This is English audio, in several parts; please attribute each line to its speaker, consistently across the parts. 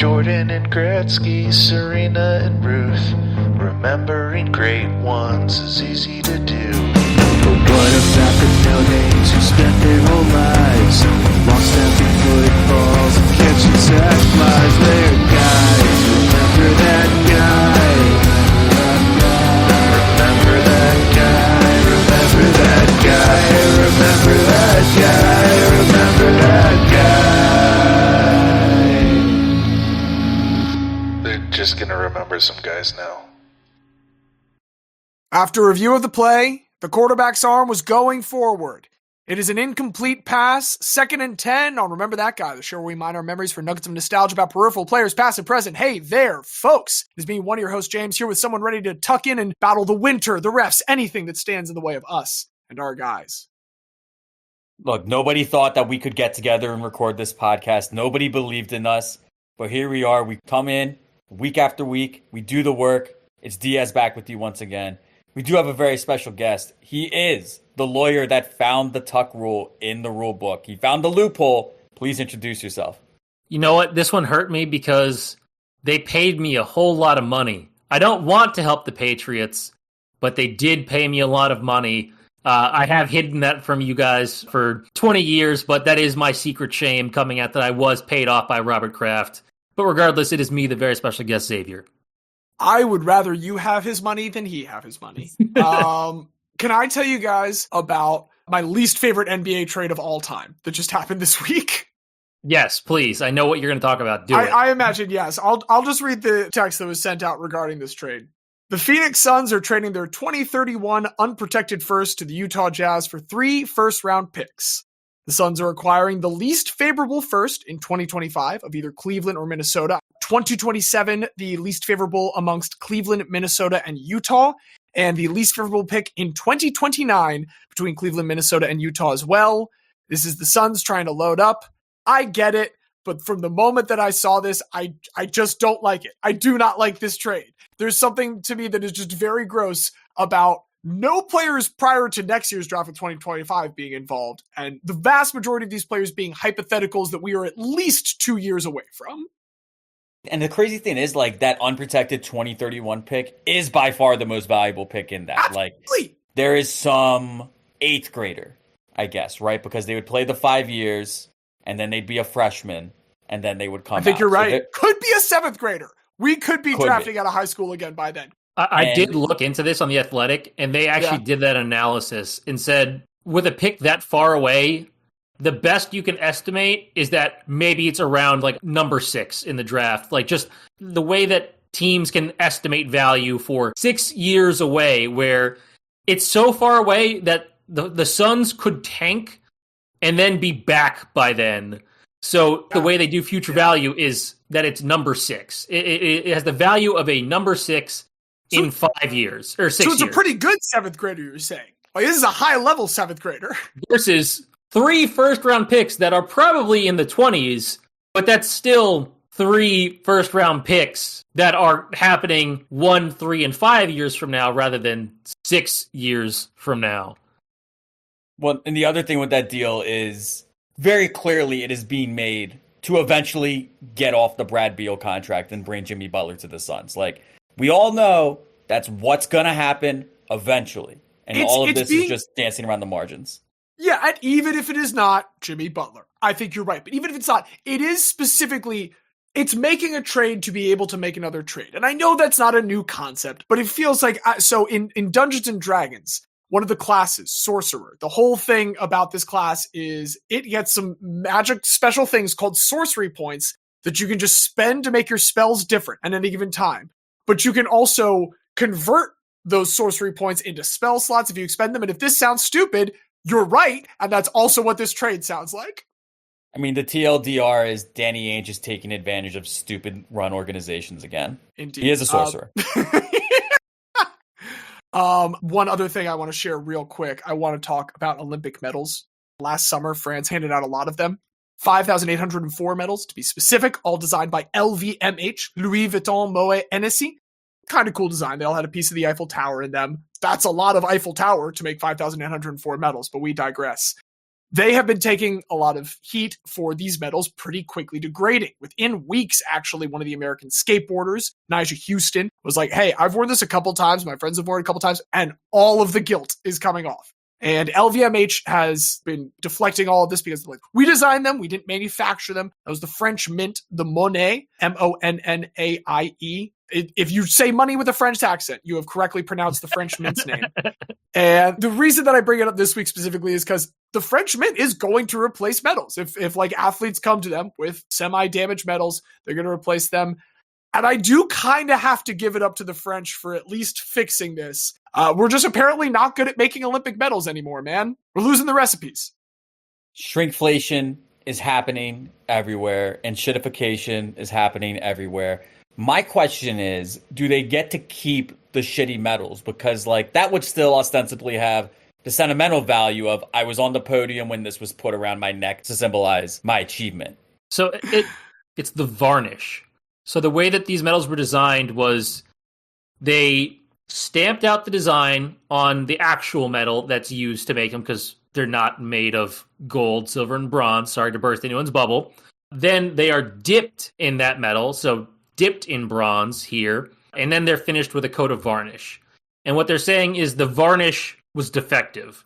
Speaker 1: Jordan and Gretzky, Serena and Ruth. Remembering great ones is easy to do. But what about the no-names who spent their whole lives long snapping footballs and catching sack flies? They're guys, remember that guy. Remember that guy, remember that guy, remember that guy, remember that guy. They're just gonna remember some guys now.
Speaker 2: After review of the play, the quarterback's arm was going forward. It is an incomplete pass, 2nd and 10 on Remember That Guy, the show where we mine our memories for nuggets of nostalgia about peripheral players, past and present. Hey there, folks. It is me, one of your hosts, James, here with someone ready to tuck in and battle the winter, the refs, anything that stands in the way of us and our guys.
Speaker 3: Look, nobody thought that we could get together and record this podcast. Nobody believed in us. But here we are. We come in week after week. We do the work. It's Diaz back with you once again. We do have a very special guest. He is the lawyer that found the tuck rule in the rule book. He found the loophole. Please introduce yourself.
Speaker 4: You know what? This one hurt me because they paid me a whole lot of money. I don't want to help the Patriots, but they did pay me a lot of money. I have hidden that from you guys for 20 years, but that is my secret shame coming out that I was paid off by Robert Kraft. But regardless, it is me, the very special guest Xavier.
Speaker 2: I would rather you have his money than he have his money. Can I tell you guys about my least favorite NBA trade of all time that just happened this week?
Speaker 4: Yes, please. I know what you're going to talk about. Do it.
Speaker 2: I imagine, yes. I'll just read the text that was sent out regarding this trade. The Phoenix Suns are trading their 2031 unprotected first to the Utah Jazz for 3 first-round picks. The Suns are acquiring the least favorable first in 2025 of either Cleveland or Minnesota. 2027, the least favorable amongst Cleveland, Minnesota, and Utah. And the least favorable pick in 2029 between Cleveland, Minnesota, and Utah as well. This is the Suns trying to load up. I get it, but from the moment that I saw this, I just don't like it. I do not like this trade. There's something to me that is just very gross about no players prior to next year's draft of 2025 being involved, and the vast majority of these players being hypotheticals that we are at least 2 years away from.
Speaker 3: And the crazy thing is, like, that unprotected 2031 pick is by far the most valuable pick in that.
Speaker 2: Absolutely.
Speaker 3: Like, there is some 8th grader, I guess, right? Because they would play the 5 years, and then they'd be a freshman, and then they would come out.
Speaker 2: I think you're right.
Speaker 3: So
Speaker 2: could be a 7th grader. We could be drafting out of high school again by then.
Speaker 4: I did look into this on The Athletic, and they actually did that analysis and said, with a pick that far away, the best you can estimate is that maybe it's around like number 6 in the draft. Like just the way that teams can estimate value for 6 years away, where it's so far away that the Suns could tank and then be back by then. So the way they do future value is that it's number 6. It has the value of a number 6 in 5 years or 6 years.
Speaker 2: So it's a pretty good 7th grader, you're saying. Like, this is a high-level 7th grader.
Speaker 4: Versus 3 first-round picks that are probably in the 20s, but that's still 3 first-round picks that are happening 1, 3, and 5 years from now rather than 6 years from now.
Speaker 3: Well, and the other thing with that deal is very clearly it is being made to eventually get off the Brad Beal contract and bring Jimmy Butler to the Suns. Like, we all know that's what's going to happen eventually. And all of this is just dancing around the margins.
Speaker 2: Yeah, and even if it is not Jimmy Butler, I think you're right. But even if it's not, it is specifically, it's making a trade to be able to make another trade. And I know that's not a new concept, but it feels like, so in Dungeons and Dragons, one of the classes, Sorcerer, the whole thing about this class is it gets some magic special things called sorcery points that you can just spend to make your spells different at any given time. But you can also convert those sorcery points into spell slots if you expend them. And if this sounds stupid, you're right. And that's also what this trade sounds like.
Speaker 3: I mean, the TLDR is Danny Ainge is taking advantage of stupid run organizations again.
Speaker 2: Indeed.
Speaker 3: He is a sorcerer.
Speaker 2: One other thing I want to share real quick. I want to talk about Olympic medals. Last summer, France handed out a lot of them. 5,804 medals, to be specific, all designed by LVMH, Louis Vuitton Moet Hennessy. Kind of cool design. They all had a piece of the Eiffel Tower in them. That's a lot of Eiffel Tower to make 5,804 medals, but we digress. They have been taking a lot of heat for these medals pretty quickly degrading. Within weeks, actually, one of the American skateboarders, Nyjah Houston, was like, hey, I've worn this a couple times, my friends have worn it a couple times, and all of the guilt is coming off. And LVMH has been deflecting all of this because like, we designed them, we didn't manufacture them. That was the French mint, the Monnaie, Monnaie. If you say money with a French accent, you have correctly pronounced the French mint's name. And the reason that I bring it up this week specifically is because the French mint is going to replace medals. If like athletes come to them with semi-damaged medals, they're going to replace them. And I do kind of have to give it up to the French for at least fixing this. We're just apparently not good at making Olympic medals anymore, man. We're losing the recipes.
Speaker 3: Shrinkflation is happening everywhere, and shitification is happening everywhere. My question is, do they get to keep the shitty medals? Because like that would still ostensibly have the sentimental value of I was on the podium when this was put around my neck to symbolize my achievement.
Speaker 4: So it's the varnish. So the way that these medals were designed was they stamped out the design on the actual metal that's used to make them because they're not made of gold, silver, and bronze. Sorry to burst anyone's bubble. Then they are dipped in that metal, so dipped in bronze here, and then they're finished with a coat of varnish. And what they're saying is the varnish was defective.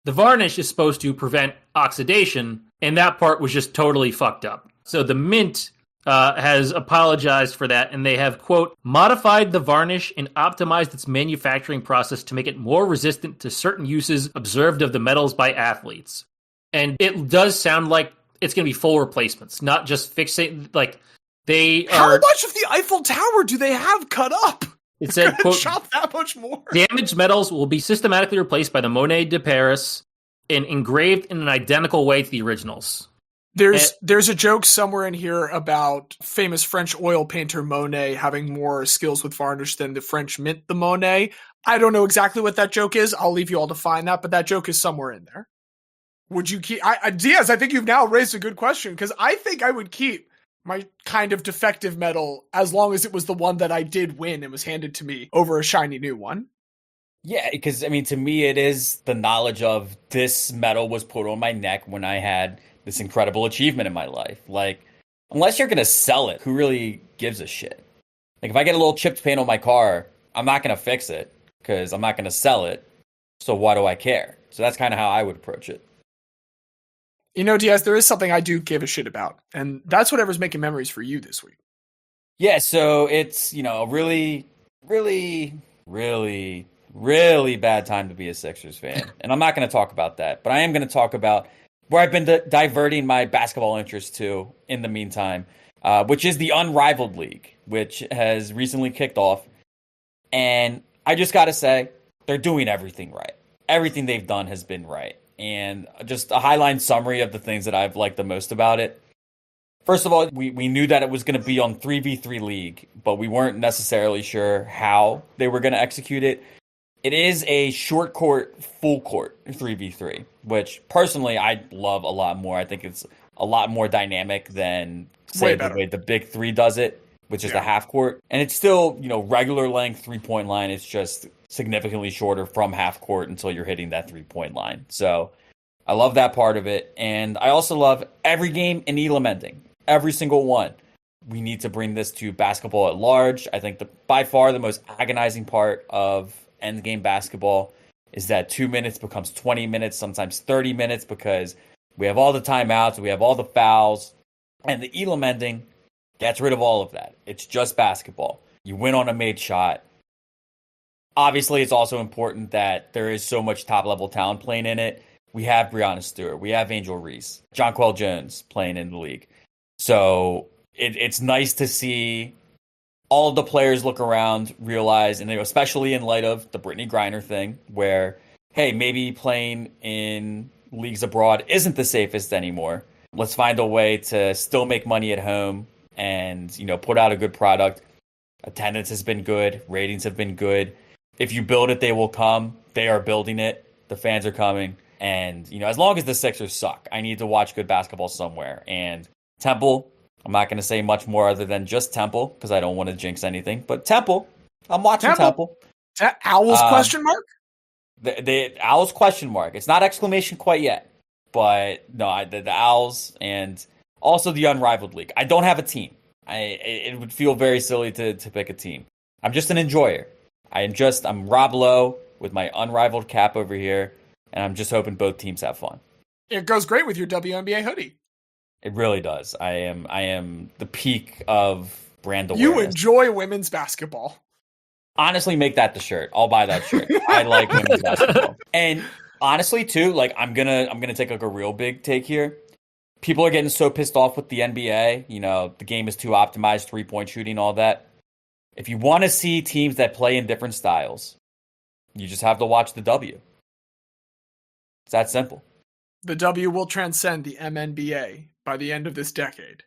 Speaker 4: The varnish is supposed to prevent oxidation, and that part was just totally fucked up. So the mint has apologized for that, and they have, quote, modified the varnish and optimized its manufacturing process to make it more resistant to certain uses observed of the metals by athletes. And it does sound like it's going to be full replacements, not just fixing, like, they
Speaker 2: How
Speaker 4: are...
Speaker 2: much of the Eiffel Tower do they have cut up?
Speaker 4: It said, quote,
Speaker 2: shop that much more.
Speaker 4: Damaged metals will be systematically replaced by the Monet de Paris and engraved in an identical way to the originals.
Speaker 2: There's a joke somewhere in here about famous French oil painter Monet having more skills with varnish than the French mint, the Monet. I don't know exactly what that joke is. I'll leave you all to find that, but that joke is somewhere in there. Would you keep... Diaz, I think you've now raised a good question, because I think I would keep my kind of defective medal as long as it was the one that I did win and was handed to me over a shiny new one.
Speaker 3: Yeah, because, I mean, to me, it is the knowledge of this medal was put on my neck when I had this incredible achievement in my life. Like, unless you're going to sell it, who really gives a shit? Like, if I get a little chipped paint on my car, I'm not going to fix it because I'm not going to sell it. So why do I care? So that's kind of how I would approach it.
Speaker 2: You know, Diaz, there is something I do give a shit about, and that's whatever's making memories for you this week.
Speaker 3: Yeah, so it's, you know, a really, really, really, really bad time to be a Sixers fan. And I'm not going to talk about that, but I am going to talk about where I've been diverting my basketball interest to in the meantime, which is the Unrivaled League, which has recently kicked off. And I just got to say, they're doing everything right. Everything they've done has been right. And just a highline summary of the things that I've liked the most about it. First of all, we knew that it was going to be on 3v3 league, but we weren't necessarily sure how they were going to execute it. It is a short court, full court 3v3, which personally I love a lot more. I think it's a lot more dynamic than, say, the way the Big Three does it, which is the half court. And it's still, you know, regular length 3-point line. It's just significantly shorter from half court until you're hitting that 3-point line. So I love that part of it. And I also love every game in Elam ending. Every single one. We need to bring this to basketball at large. I think by far the most agonizing part of endgame basketball is that 2 minutes becomes 20 minutes, sometimes 30 minutes, because we have all the timeouts, we have all the fouls, and the Elam ending gets rid of all of that. It's just basketball. You win on a made shot. Obviously, it's also important that there is so much top-level talent playing in it. We have Breonna Stewart. We have Angel Reese. Jonquel Jones playing in the league. So it's nice to see all of the players look around, realize, and especially in light of the Brittany Griner thing, where, hey, maybe playing in leagues abroad isn't the safest anymore. Let's find a way to still make money at home and, you know, put out a good product. Attendance has been good. Ratings have been good. If you build it, they will come. They are building it. The fans are coming. And, you know, as long as the Sixers suck, I need to watch good basketball somewhere. And Temple, I'm not going to say much more other than just Temple, because I don't want to jinx anything. But Temple, I'm watching Temple.
Speaker 2: Owls question mark?
Speaker 3: The Owls question mark. It's not exclamation quite yet. But no, the Owls and also the Unrivaled League. I don't have a team. It would feel very silly to pick a team. I'm just an enjoyer. I'm Rob Lowe with my unrivaled cap over here, and I'm just hoping both teams have fun.
Speaker 2: It goes great with your WNBA hoodie.
Speaker 3: It really does. I am the peak of brand awareness.
Speaker 2: You enjoy women's basketball.
Speaker 3: Honestly, make that the shirt. I'll buy that shirt. I like women's basketball. And honestly, too, like I'm gonna take like a real big take here. People are getting so pissed off with the NBA. You know, the game is too optimized, 3-point shooting, all that. If you want to see teams that play in different styles, you just have to watch the W. It's that simple.
Speaker 2: The W will transcend the MNBA by the end of this decade.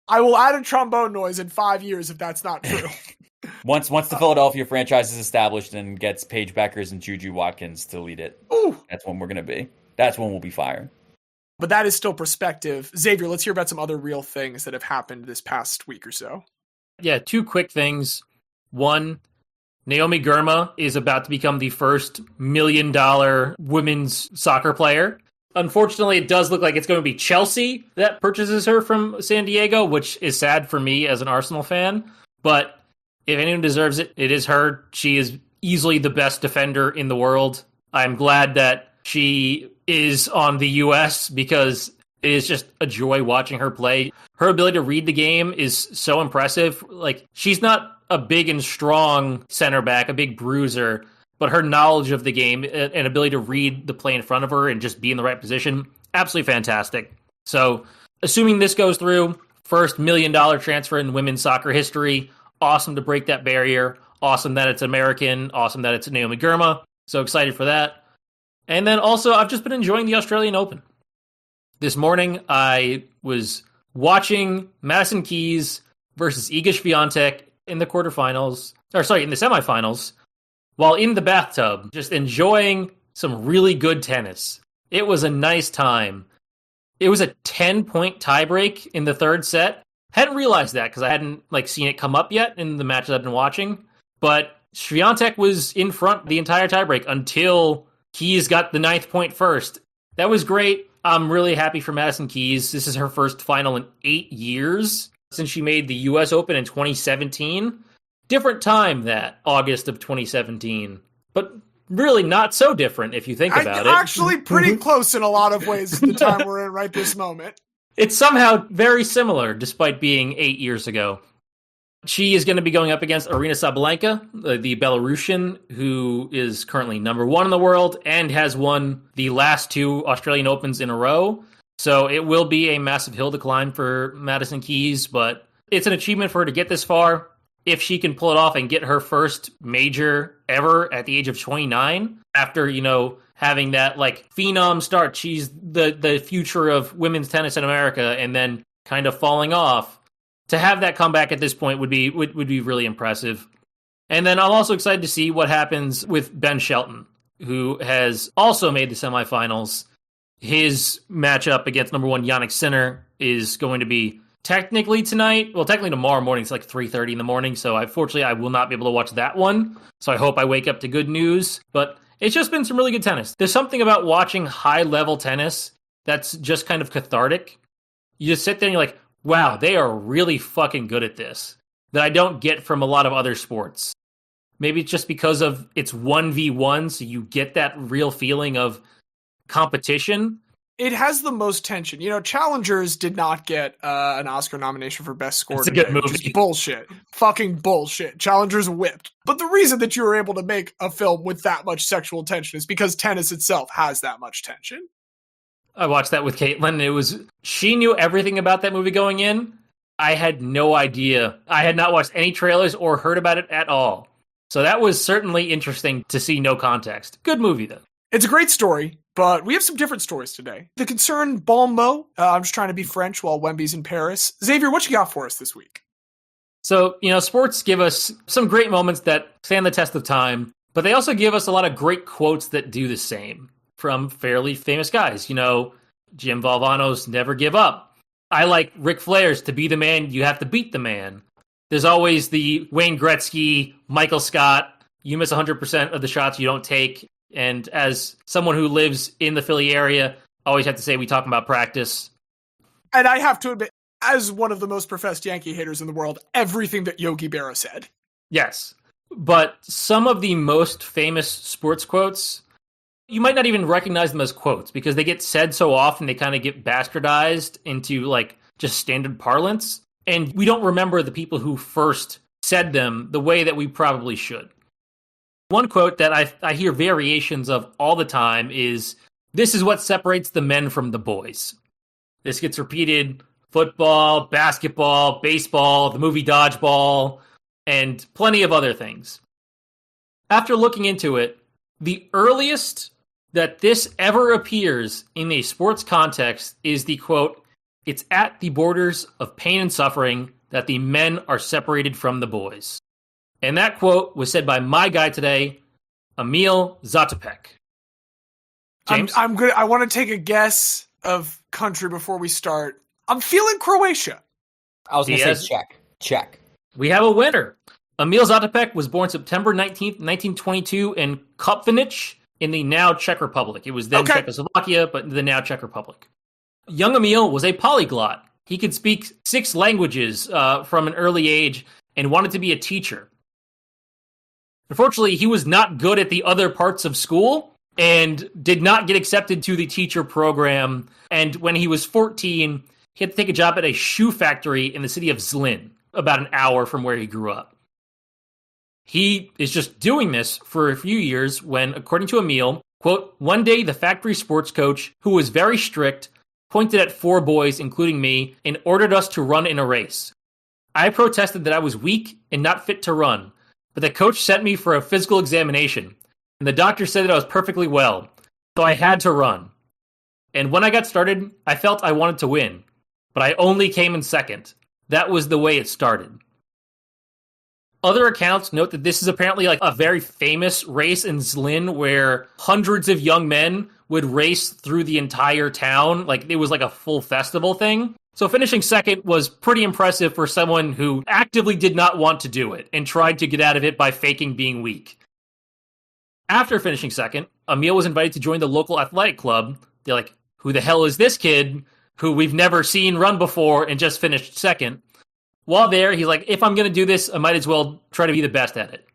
Speaker 2: I will add a trombone noise in 5 years if that's not true.
Speaker 3: Once the Philadelphia franchise is established and gets Paige Beckers and Juju Watkins to lead it, that's when we're going to be. That's when we'll be firing.
Speaker 2: But that is still perspective. Xavier, let's hear about some other real things that have happened this past week or so.
Speaker 4: Yeah, 2 quick things. One, Naomi Girma is about to become the first $1 million women's soccer player. Unfortunately, it does look like it's going to be Chelsea that purchases her from San Diego, which is sad for me as an Arsenal fan. But if anyone deserves it, it is her. She is easily the best defender in the world. I'm glad that she is on the U.S. because it is just a joy watching her play. Her ability to read the game is so impressive. Like, she's not a big and strong center back, a big bruiser, but her knowledge of the game and ability to read the play in front of her and just be in the right position, absolutely fantastic. So, assuming this goes through, first $1 million transfer in women's soccer history, awesome to break that barrier, awesome that it's American, awesome that it's Naomi Girma, so excited for that. And then also, I've just been enjoying the Australian Open. This morning, I was watching Madison Keys versus Iga Swiatek in the in the semifinals, while in the bathtub, just enjoying some really good tennis. It was a nice time. It was a 10-point tiebreak in the third set. Hadn't realized that because I hadn't seen it come up yet in the matches I've been watching. But Swiatek was in front the entire tiebreak until Keys got the 9th point first. That was great. I'm really happy for Madison Keys. This is her first final in 8 years since she made the U.S. Open in 2017. Different time that August of 2017, but really not so different if you think about it.
Speaker 2: Actually pretty close in a lot of ways to the time we're in right this moment.
Speaker 4: It's somehow very similar despite being 8 years ago. She is going to be going up against Aryna Sabalenka, the Belarusian, who is currently number 1 in the world and has won the last 2 Australian Opens in a row. So it will be a massive hill to climb for Madison Keys, but it's an achievement for her to get this far. If she can pull it off and get her first major ever at the age of 29, after, having that phenom start, she's the future of women's tennis in America, and then kind of falling off. To have that comeback at this point would be really impressive. And then I'm also excited to see what happens with Ben Shelton, who has also made the semifinals. His matchup against number 1 Jannik Sinner is going to be technically tonight. Well, technically tomorrow morning. It's 3:30 in the morning. So unfortunately, I will not be able to watch that one. So I hope I wake up to good news. But it's just been some really good tennis. There's something about watching high-level tennis that's just kind of cathartic. You just sit there and you're like, wow, they are really fucking good at this, that I don't get from a lot of other sports. Maybe it's just because of it's 1v1, so you get that real feeling of competition.
Speaker 2: It has the most tension. Challengers did not get an Oscar nomination for Best Score.
Speaker 4: It's a good movie.
Speaker 2: Which is bullshit. Fucking bullshit. Challengers whipped. But the reason that you were able to make a film with that much sexual tension is because tennis itself has that much tension.
Speaker 4: I watched that with Caitlin. She knew everything about that movie going in. I had no idea. I had not watched any trailers or heard about it at all. So that was certainly interesting to see no context. Good movie, though.
Speaker 2: It's a great story, but we have some different stories today. The concern bon mot. I'm just trying to be French while Wemby's in Paris. Xavier, what you got for us this week?
Speaker 4: So, sports give us some great moments that stand the test of time, but they also give us a lot of great quotes that do the same from fairly famous guys. Jim Valvano's never give up. I like Ric Flair's to be the man, you have to beat the man. There's always the Wayne Gretzky, Michael Scott, you miss 100% of the shots you don't take. And as someone who lives in the Philly area, Always have to say we talking about practice.
Speaker 2: And I have to admit, as one of the most professed Yankee haters in the world, everything that Yogi Berra said.
Speaker 4: Yes. But some of the most famous sports quotes, you might not even recognize them as quotes because they get said so often they kind of get bastardized into like just standard parlance. And we don't remember the people who first said them the way that we probably should. One quote that I hear variations of all the time is, "This is what separates the men from the boys." This gets repeated football, basketball, baseball, the movie Dodgeball, and plenty of other things. After looking into it, the earliest that this ever appears in a sports context is the quote, "It's at the borders of pain and suffering that the men are separated from the boys." And that quote was said by my guy today, Emil Zátopek. James?
Speaker 2: I'm good. I want to take a guess of country before we start. I'm feeling Croatia.
Speaker 3: I was going to
Speaker 4: Diaz?
Speaker 3: say Czech.
Speaker 4: We have a winner. Emil Zátopek was born September 19th, 1922 in Kopfenice in the now Czech Republic. It was then Czechoslovakia, but the now Czech Republic. Young Emil was a polyglot. He could speak 6 languages from an early age and wanted to be a teacher. Unfortunately, he was not good at the other parts of school and did not get accepted to the teacher program. And when he was 14, he had to take a job at a shoe factory in the city of Zlin, about an hour from where he grew up. He is just doing this for a few years when, according to Emil, quote, "One day the factory sports coach, who was very strict, pointed at 4 boys, including me, and ordered us to run in a race. I protested that I was weak and not fit to run, but the coach sent me for a physical examination, and the doctor said that I was perfectly well, so I had to run. And when I got started, I felt I wanted to win, but I only came in second. That was the way it started." Other accounts note that this is apparently like a very famous race in Zlin where hundreds of young men would race through the entire town. Like it was like a full festival thing. So finishing second was pretty impressive for someone who actively did not want to do it and tried to get out of it by faking being weak. After finishing second, Emil was invited to join the local athletic club. They're like, "Who the hell is this kid who we've never seen run before and just finished second?" While there, he's like, if I'm going to do this, I might as well try to be the best at it.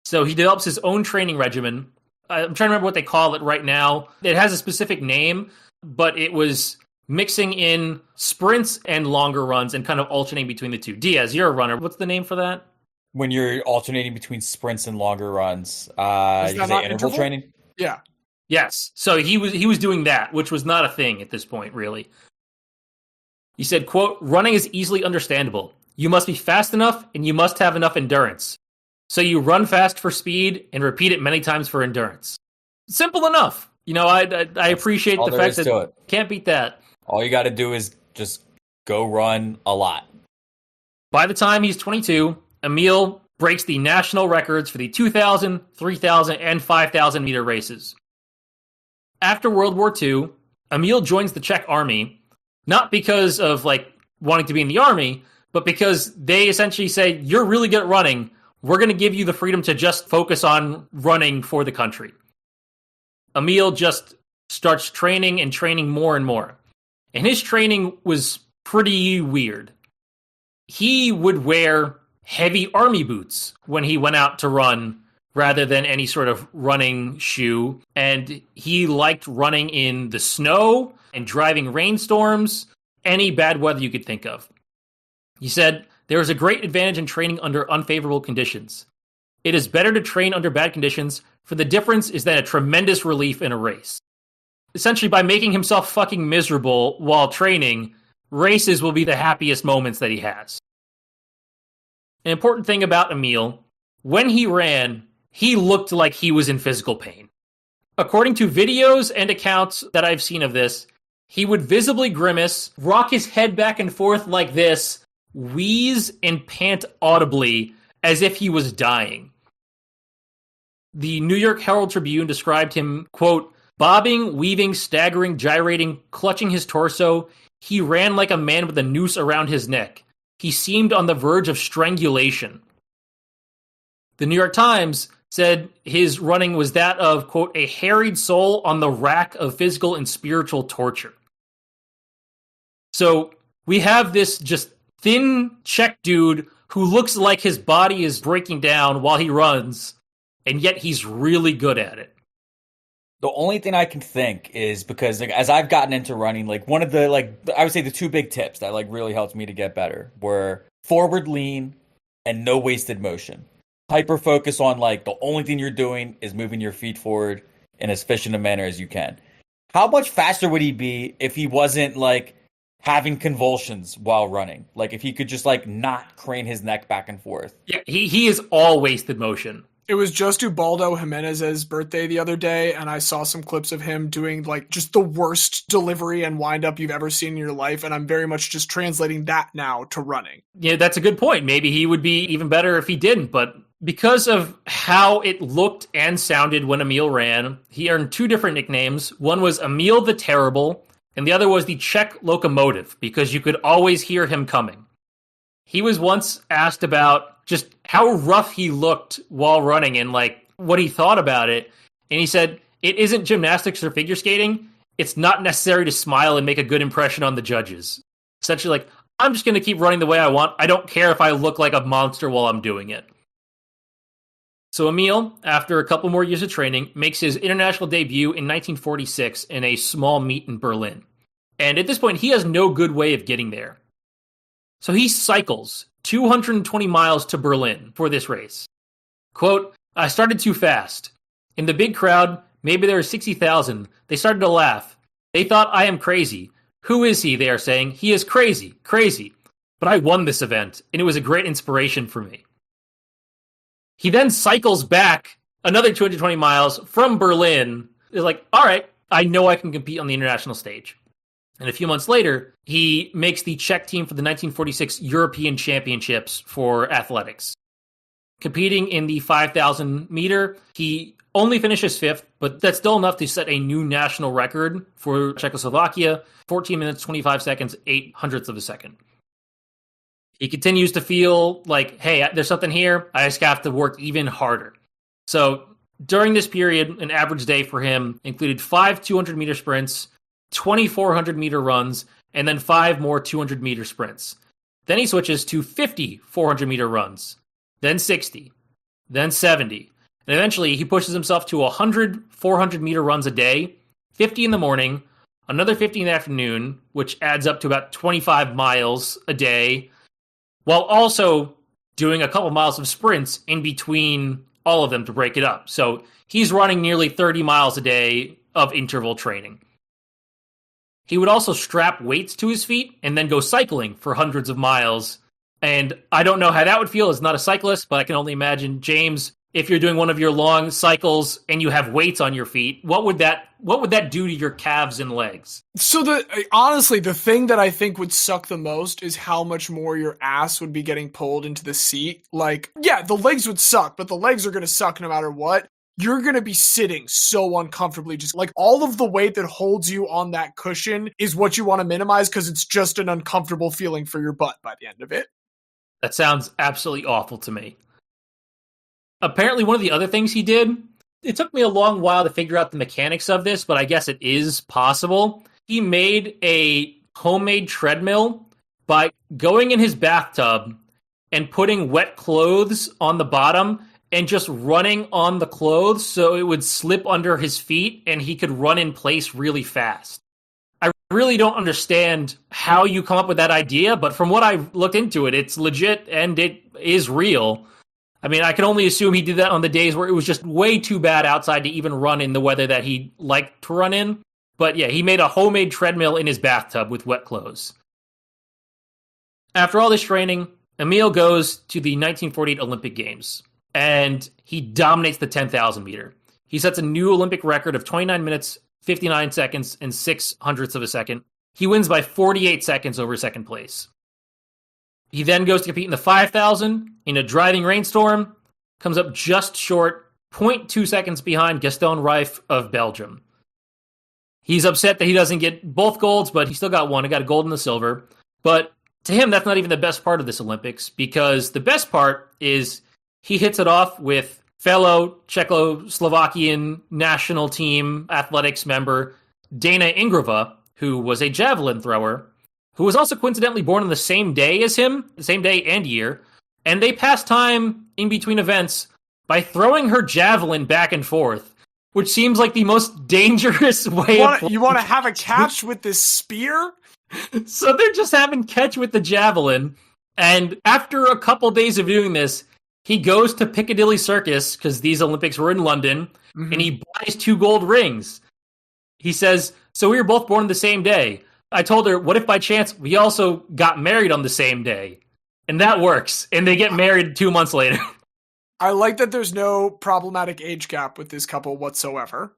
Speaker 4: So he develops his own training regimen. I'm trying to remember what they call it right now. It has a specific name, but it was mixing in sprints and longer runs and kind of alternating between the two. Diaz, you're a runner. What's the name for that?
Speaker 3: When you're alternating between sprints and longer runs,
Speaker 2: Is that
Speaker 3: you say
Speaker 2: not
Speaker 3: interval training?
Speaker 2: Yeah.
Speaker 4: Yes. So he was doing that, which was not a thing at this point, really. He said, quote, "Running is easily understandable. You must be fast enough and you must have enough endurance. So you run fast for speed and repeat it many times for endurance." Simple enough. You know, I appreciate the fact that can't beat that.
Speaker 3: All you got to do is just go run a lot.
Speaker 4: By the time he's 22, Emil breaks the national records for the 2,000, 3,000, and 5,000 meter races. After World War II, Emil joins the Czech army, not because of like wanting to be in the army, but because they essentially say, "You're really good at running. We're going to give you the freedom to just focus on running for the country." Emil just starts training and training more and more. And his training was pretty weird. He would wear heavy army boots when he went out to run rather than any sort of running shoe. And he liked running in the snow and driving rainstorms, any bad weather you could think of. He said, "There is a great advantage in training under unfavorable conditions. It is better to train under bad conditions, for the difference is then a tremendous relief in a race." Essentially, by making himself fucking miserable while training, races will be the happiest moments that he has. An important thing about Emil, when he ran, he looked like he was in physical pain. According to videos and accounts that I've seen of this, he would visibly grimace, rock his head back and forth like this, wheeze and pant audibly as if he was dying. The New York Herald Tribune described him, quote, "Bobbing, weaving, staggering, gyrating, clutching his torso, he ran like a man with a noose around his neck. He seemed on the verge of strangulation." The New York Times said his running was that of, quote, a harried soul on the rack of physical and spiritual torture. So we have this just thin Czech dude who looks like his body is breaking down while he runs, and yet he's really good at it.
Speaker 3: The only thing I can think is because, like, as I've gotten into running, like, one of the, like, I would say the two big tips that, like, really helped me to get better were forward lean and no wasted motion. Hyper focus on, like, the only thing you're doing is moving your feet forward in as efficient a manner as you can. How much faster would he be if he wasn't, like, having convulsions while running? Like, if he could just, like, not crane his neck back and forth.
Speaker 4: Yeah, he is all wasted motion.
Speaker 2: It was just Ubaldo Jimenez's birthday the other day, and I saw some clips of him doing, like, just the worst delivery and windup you've ever seen in your life, and I'm very much just translating that now to running.
Speaker 4: Yeah, that's a good point. Maybe he would be even better if he didn't, but because of how it looked and sounded when Emil ran, he earned two different nicknames. One was Emil the Terrible, and the other was the Czech Locomotive, because you could always hear him coming. He was once asked about just how rough he looked while running and, like, what he thought about it. And he said, it isn't gymnastics or figure skating. It's not necessary to smile and make a good impression on the judges. Essentially, like, I'm just going to keep running the way I want. I don't care if I look like a monster while I'm doing it. So Emil, after a couple more years of training, makes his international debut in 1946 in a small meet in Berlin. And at this point, he has no good way of getting there. So he cycles 220 miles to Berlin for this race. Quote, I started too fast. In the big crowd, maybe there were 60,000, they started to laugh. They thought I am crazy. Who is he, they are saying? He is crazy, crazy. But I won this event, and it was a great inspiration for me. He then cycles back another 220 miles from Berlin. He's like, all right, I know I can compete on the international stage. And a few months later, he makes the Czech team for the 1946 European Championships for athletics. Competing in the 5,000 meter, he only finishes fifth, but that's still enough to set a new national record for Czechoslovakia, 14 minutes, 25 seconds, 8/100ths of a second. He continues to feel like, hey, there's something here. I just have to work even harder. So during this period, an average day for him included 5 200-meter sprints, 2,400 meter runs, and then 5 more 200 meter sprints. Then he switches to 50 400 meter runs, then 60, then 70. And eventually he pushes himself to 100 400 meter runs a day, 50 in the morning, another 50 in the afternoon, which adds up to about 25 miles a day, while also doing a couple miles of sprints in between all of them to break it up. So he's running nearly 30 miles a day of interval training. He would also strap weights to his feet and then go cycling for hundreds of miles. And I don't know how that would feel as not a cyclist, but I can only imagine, James, if you're doing one of your long cycles and you have weights on your feet, what would that do to your calves and legs?
Speaker 2: So honestly, the thing that I think would suck the most is how much more your ass would be getting pulled into the seat. Like, yeah, the legs would suck, but the legs are going to suck no matter what. You're going to be sitting so uncomfortably. Just like all of the weight that holds you on that cushion is what you want to minimize because it's just an uncomfortable feeling for your butt by the end of it.
Speaker 4: That sounds absolutely awful to me. Apparently, one of the other things he did, it took me a long while to figure out the mechanics of this, but I guess it is possible. He made a homemade treadmill by going in his bathtub and putting wet clothes on the bottom and just running on the clothes so it would slip under his feet and he could run in place really fast. I really don't understand how you come up with that idea, but from what I looked into it, it's legit and it is real. I mean, I can only assume he did that on the days where it was just way too bad outside to even run in the weather that he liked to run in. But yeah, he made a homemade treadmill in his bathtub with wet clothes. After all this training, Emil goes to the 1948 Olympic Games, and he dominates the 10,000 meter. He sets a new Olympic record of 29 minutes, 59 seconds, and 6/100ths of a second. He wins by 48 seconds over second place. He then goes to compete in the 5,000 in a driving rainstorm, comes up just short, 0.2 seconds behind Gaston Rife of Belgium. He's upset that he doesn't get both golds, but he still got one. He got a gold and a silver. But to him, that's not even the best part of this Olympics, because the best part is he hits it off with fellow Czechoslovakian national team athletics member Dana Ingrova, who was a javelin thrower, who was also coincidentally born on the same day as him, the same day and year, and they passed time in between events by throwing her javelin back and forth, which seems like the most dangerous way
Speaker 2: You want to have a catch with this spear?
Speaker 4: So they're just having catch with the javelin, and after a couple days of doing this, he goes to Piccadilly Circus, because these Olympics were in London, and he buys 2 gold rings. He says, so we were both born the same day. I told her, what if by chance we also got married on the same day? And that works, and they get married 2 months later.
Speaker 2: I like that there's no problematic age gap with this couple whatsoever.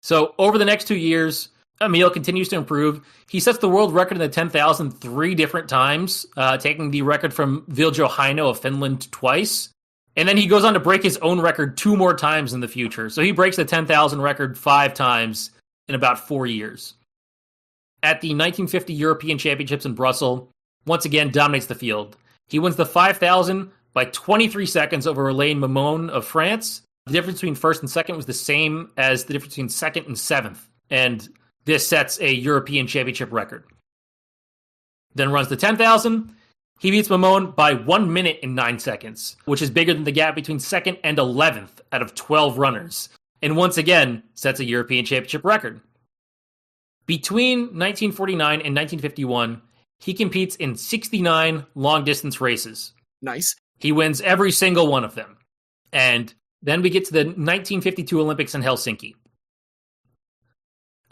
Speaker 4: So over the next 2 years, Emil continues to improve. He sets the world record in the 10,000 3 different times, taking the record from Viljo Haino of Finland twice. And then he goes on to break his own record 2 more times in the future. So he breaks the 10,000 record 5 times in about 4 years. At the 1950 European Championships in Brussels, once again dominates the field. He wins the 5,000 by 23 seconds over Alain Mamon of France. The difference between first and second was the same as the difference between second and 7th. And this sets a European Championship record. Then runs the 10,000. He beats Mamon by 1 minute and 9 seconds, which is bigger than the gap between 2nd and 11th out of 12 runners. And once again, sets a European Championship record. Between 1949 and 1951, he competes in 69 long-distance races.
Speaker 2: Nice.
Speaker 4: He wins every single one of them. And then we get to the 1952 Olympics in Helsinki.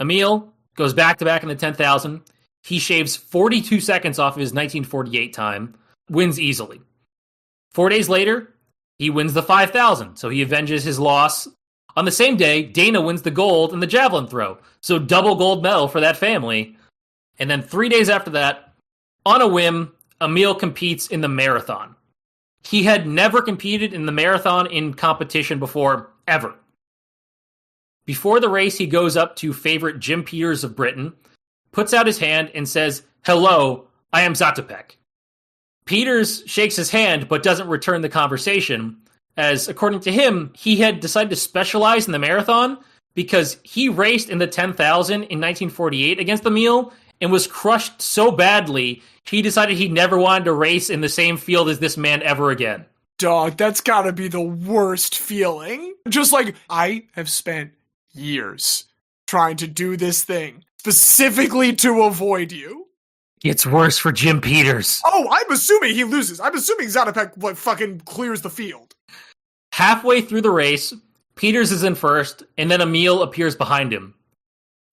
Speaker 4: Emil goes back-to-back in the 10,000. He shaves 42 seconds off of his 1948 time, wins easily. 4 days later, he wins the 5,000, so he avenges his loss. On the same day, Dana wins the gold in the javelin throw, so double gold medal for that family. And then 3 days after that, on a whim, Emil competes in the marathon. He had never competed in the marathon in competition before, ever. Before the race, he goes up to favorite Jim Peters of Britain, puts out his hand and says, "Hello, I am Zátopek." Peters shakes his hand but doesn't return the conversation, as according to him, he had decided to specialize in the marathon because he raced in the 10,000 in 1948 against Emil and was crushed so badly, he decided he never wanted to race in the same field as this man ever again.
Speaker 2: Dog, that's gotta be the worst feeling. Just like, I have spent years trying to do this thing specifically to avoid you.
Speaker 4: It's worse for Jim Peters.
Speaker 2: Oh, I'm assuming he loses. I'm assuming Zátopek fucking clears the field.
Speaker 4: Halfway through the race, Peters is in first, and then Emil appears behind him.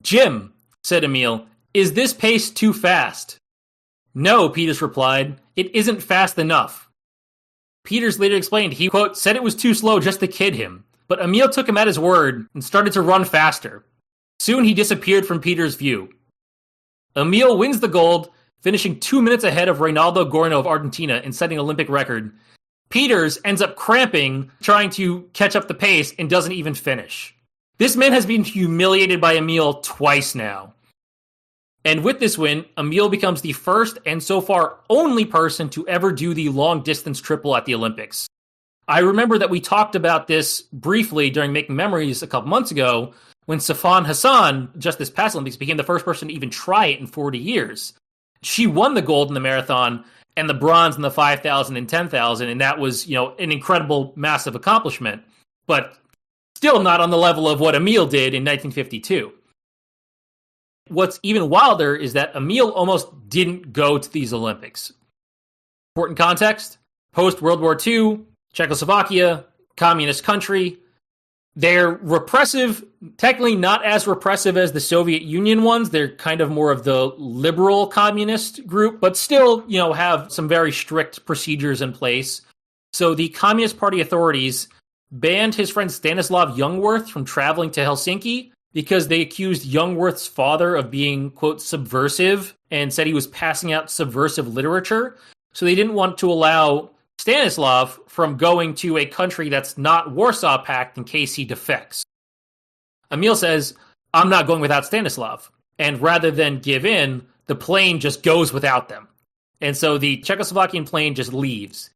Speaker 4: "Jim," said Emil, "is this pace too fast?" "No," Peters replied, "it isn't fast enough." Peters later explained he, quote, said it was too slow just to kid him, but Emil took him at his word and started to run faster. Soon he disappeared from Peters' view. Emil wins the gold, finishing 2 minutes ahead of Reinaldo Gorno of Argentina and setting Olympic record. Peters ends up cramping, trying to catch up the pace, and doesn't even finish. This man has been humiliated by Emil twice now. And with this win, Emil becomes the first and so far only person to ever do the long-distance triple at the Olympics. I remember that we talked about this briefly during Making Memories a couple months ago, when Safan Hassan, just this past Olympics, became the first person to even try it in 40 years. She won the gold in the marathon and the bronze in the 5,000 and 10,000, and that was, an incredible, massive accomplishment, but still not on the level of what Emil did in 1952. What's even wilder is that Emil almost didn't go to these Olympics. Important context, post-World War II, Czechoslovakia, communist country. They're repressive, technically not as repressive as the Soviet Union ones. They're kind of more of the liberal communist group, but still, have some very strict procedures in place. So the Communist Party authorities banned his friend Stanislav Youngworth from traveling to Helsinki because they accused Youngworth's father of being, quote, subversive and said he was passing out subversive literature. So they didn't want to allow Stanislav from going to a country that's not Warsaw Pact in case he defects. Emil says, "I'm not going without Stanislav." And rather than give in, the plane just goes without them. And so the Czechoslovakian plane just leaves.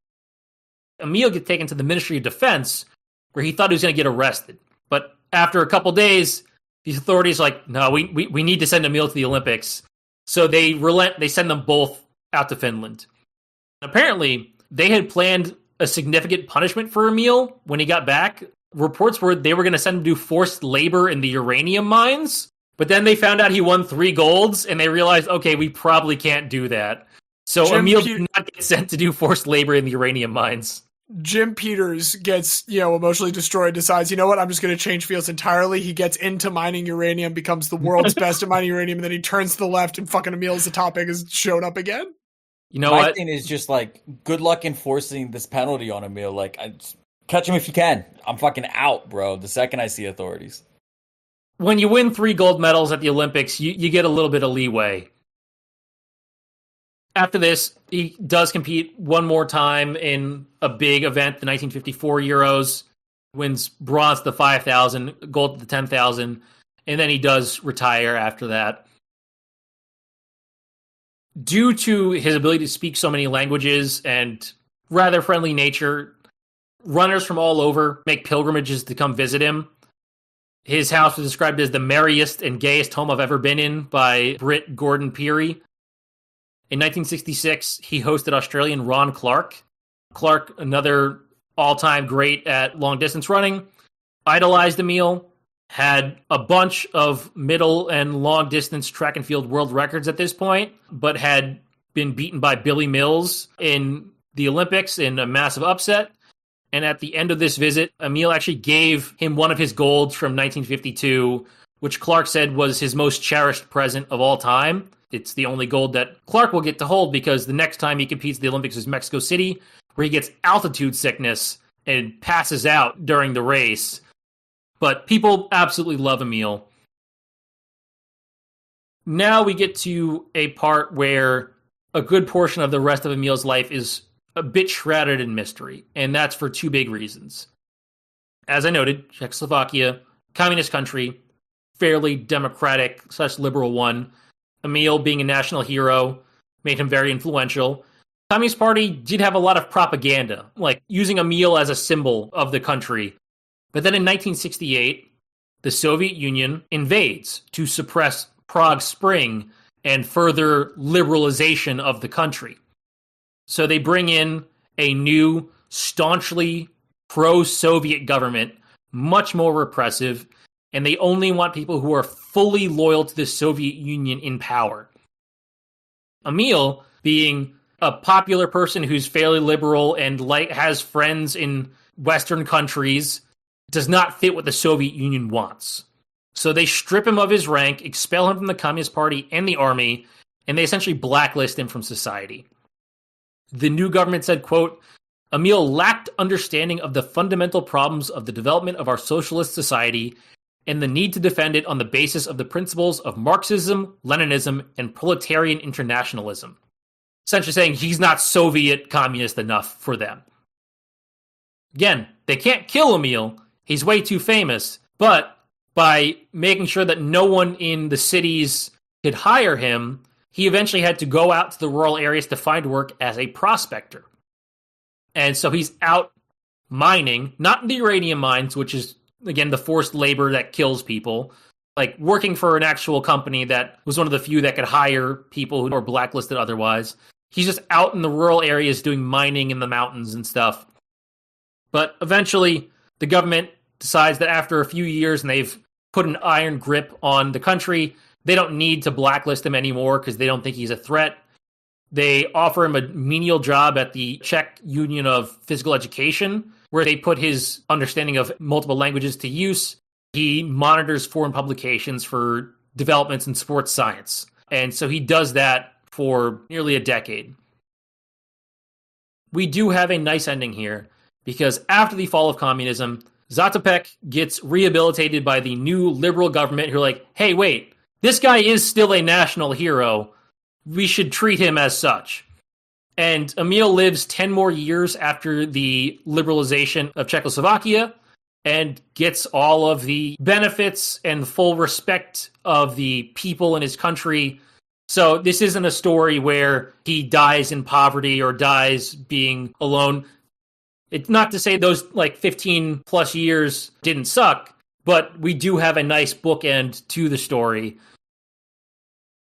Speaker 4: Emil gets taken to the Ministry of Defense, where he thought he was going to get arrested. But after a couple days, the authorities are like, no, we need to send Emil to the Olympics. So they relent. They send them both out to Finland. Apparently, they had planned a significant punishment for Emil when he got back. Reports were they were going to send him to do forced labor in the uranium mines. But then they found out he won 3 golds, and they realized, okay, we probably can't do that. So Emil did not get sent to do forced labor in the uranium mines.
Speaker 2: Jim Peters gets, emotionally destroyed, decides, you know what, I'm just going to change fields entirely. He gets into mining uranium, becomes the world's best at mining uranium, and then he turns to the left, and fucking Emil Zátopek has shown up again.
Speaker 3: You know what? My thing is just, like, good luck enforcing this penalty on Emil. Like, catch him if you can. I'm fucking out, bro, the second I see authorities.
Speaker 4: When you win 3 gold medals at the Olympics, you get a little bit of leeway. After this, he does compete one more time in a big event, the 1954 Euros, wins bronze at the 5,000, gold at the 10,000, and then he does retire after that. Due to his ability to speak so many languages and rather friendly nature, runners from all over make pilgrimages to come visit him. His house was described as the merriest and gayest home I've ever been in by Brit Gordon Peary. In 1966, he hosted Australian Ron Clark. Clark, another all-time great at long-distance running, idolized Emil, had a bunch of middle and long-distance track and field world records at this point, but had been beaten by Billy Mills in the Olympics in a massive upset. And at the end of this visit, Emil actually gave him one of his golds from 1952, which Clark said was his most cherished present of all time. It's the only gold that Clark will get to hold because the next time he competes at the Olympics is Mexico City, where he gets altitude sickness and passes out during the race. But people absolutely love Emil. Now we get to a part where a good portion of the rest of Emil's life is a bit shrouded in mystery, and that's for 2 big reasons. As I noted, Czechoslovakia, communist country, fairly democratic / liberal one. Emil, being a national hero, made him very influential. Communist Party did have a lot of propaganda, like using Emil as a symbol of the country. But then in 1968, the Soviet Union invades to suppress Prague Spring and further liberalization of the country. So they bring in a new, staunchly pro-Soviet government, much more repressive, and they only want people who are fully loyal to the Soviet Union in power. Emil, being a popular person who's fairly liberal and has friends in Western countries, does not fit what the Soviet Union wants. So they strip him of his rank, expel him from the Communist Party and the army, and they essentially blacklist him from society. The new government said, quote, Emil lacked understanding of the fundamental problems of the development of our socialist society and the need to defend it on the basis of the principles of Marxism, Leninism, and proletarian internationalism. Essentially saying he's not Soviet communist enough for them. Again, they can't kill Emil. He's way too famous. But by making sure that no one in the cities could hire him, he eventually had to go out to the rural areas to find work as a prospector. And so he's out mining, not in the uranium mines, which is, again, the forced labor that kills people, like working for an actual company that was one of the few that could hire people who were blacklisted otherwise. He's just out in the rural areas doing mining in the mountains and stuff. But eventually, the government decides that after a few years and they've put an iron grip on the country, they don't need to blacklist him anymore because they don't think he's a threat. They offer him a menial job at the Czech Union of Physical Education, where they put his understanding of multiple languages to use. He monitors foreign publications for developments in sports science. And so he does that for nearly a decade. We do have a nice ending here, because after the fall of communism, Zátopek gets rehabilitated by the new liberal government who are like, hey, wait, this guy is still a national hero. We should treat him as such. And Emil lives 10 more years after the liberalization of Czechoslovakia and gets all of the benefits and full respect of the people in his country. So this isn't a story where he dies in poverty or dies being alone. It's not to say those 15 plus years didn't suck, but we do have a nice bookend to the story.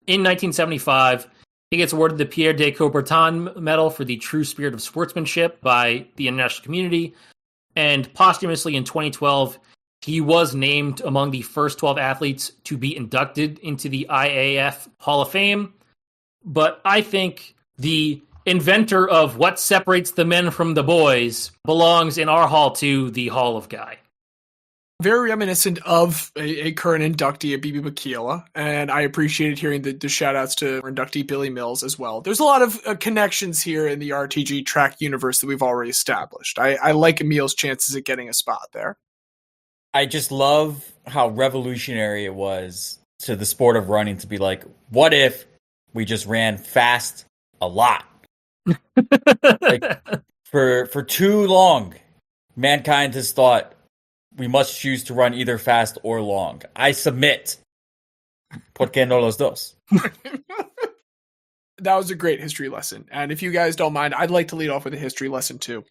Speaker 4: In 1975, he gets awarded the Pierre de Coubertin Medal for the true spirit of sportsmanship by the international community. And posthumously in 2012, he was named among the first 12 athletes to be inducted into the IAAF Hall of Fame. But I think the inventor of what separates the men from the boys belongs in our hall to the Hall of Guy.
Speaker 2: Very reminiscent of a current inductee at BB Bakila, and I appreciated hearing the shout-outs to our inductee Billy Mills as well. There's a lot of connections here in the RTG track universe that we've already established. I like Emil's chances at getting a spot there.
Speaker 3: I just love how revolutionary it was to the sport of running to be like, what if we just ran fast a lot? For too long, mankind has thought we must choose to run either fast or long. I submit. ¿Por qué no los dos?
Speaker 2: That was a great history lesson. And if you guys don't mind, I'd like to lead off with a history lesson too.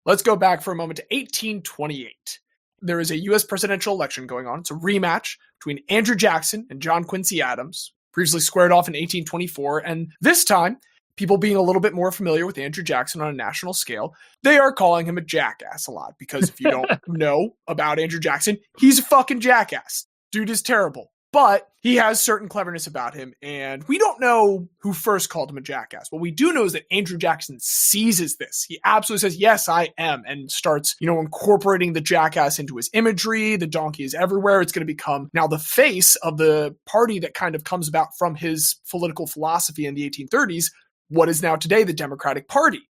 Speaker 2: Let's go back for a moment to 1828. There is a U.S. presidential election going on. It's a rematch between Andrew Jackson and John Quincy Adams, previously squared off in 1824. And this time, people being a little bit more familiar with Andrew Jackson on a national scale, they are calling him a jackass a lot. Because if you don't know about Andrew Jackson, he's a fucking jackass. Dude is terrible. But he has certain cleverness about him, and we don't know who first called him a jackass. What we do know is that Andrew Jackson seizes this. He absolutely says, yes, I am, and starts, incorporating the jackass into his imagery. The donkey is everywhere. It's going to become now the face of the party that kind of comes about from his political philosophy in the 1830s, what is now today the Democratic Party.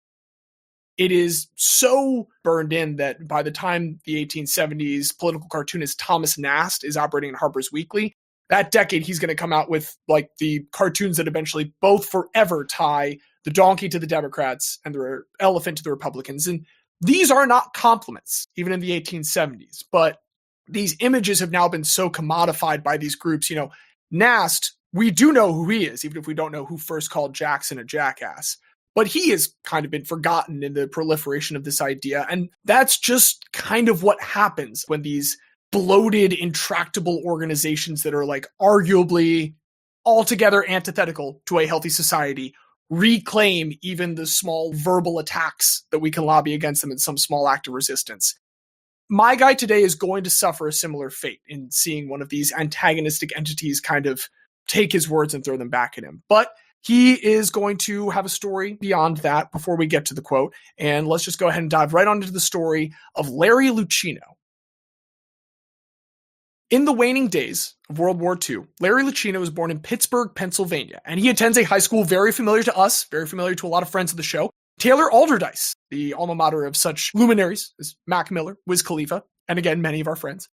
Speaker 2: It is so burned in that by the time the 1870s, political cartoonist Thomas Nast is operating in Harper's Weekly, that decade, he's going to come out with the cartoons that eventually both forever tie the donkey to the Democrats and the elephant to the Republicans. And these are not compliments, even in the 1870s. But these images have now been so commodified by these groups. Nast, we do know who he is, even if we don't know who first called Jackson a jackass. But he has kind of been forgotten in the proliferation of this idea. And that's just kind of what happens when these bloated, intractable organizations that are arguably altogether antithetical to a healthy society reclaim even the small verbal attacks that we can lobby against them in some small act of resistance. My guy today is going to suffer a similar fate in seeing one of these antagonistic entities kind of take his words and throw them back at him. But he is going to have a story beyond that before we get to the quote. And let's just go ahead and dive right on into the story of Larry Lucchino. In the waning days of World War II, Larry Lucchino was born in Pittsburgh, Pennsylvania, and he attends a high school very familiar to us, very familiar to a lot of friends of the show, Taylor Alderdice, the alma mater of such luminaries as Mac Miller, Wiz Khalifa, and again, many of our friends.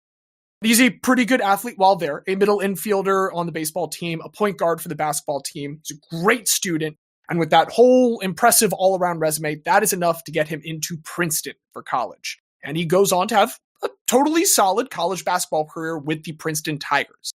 Speaker 2: He's a pretty good athlete while there, a middle infielder on the baseball team, a point guard for the basketball team. He's a great student, and with that whole impressive all-around resume, that is enough to get him into Princeton for college. And he goes on to have a totally solid college basketball career with the Princeton Tigers.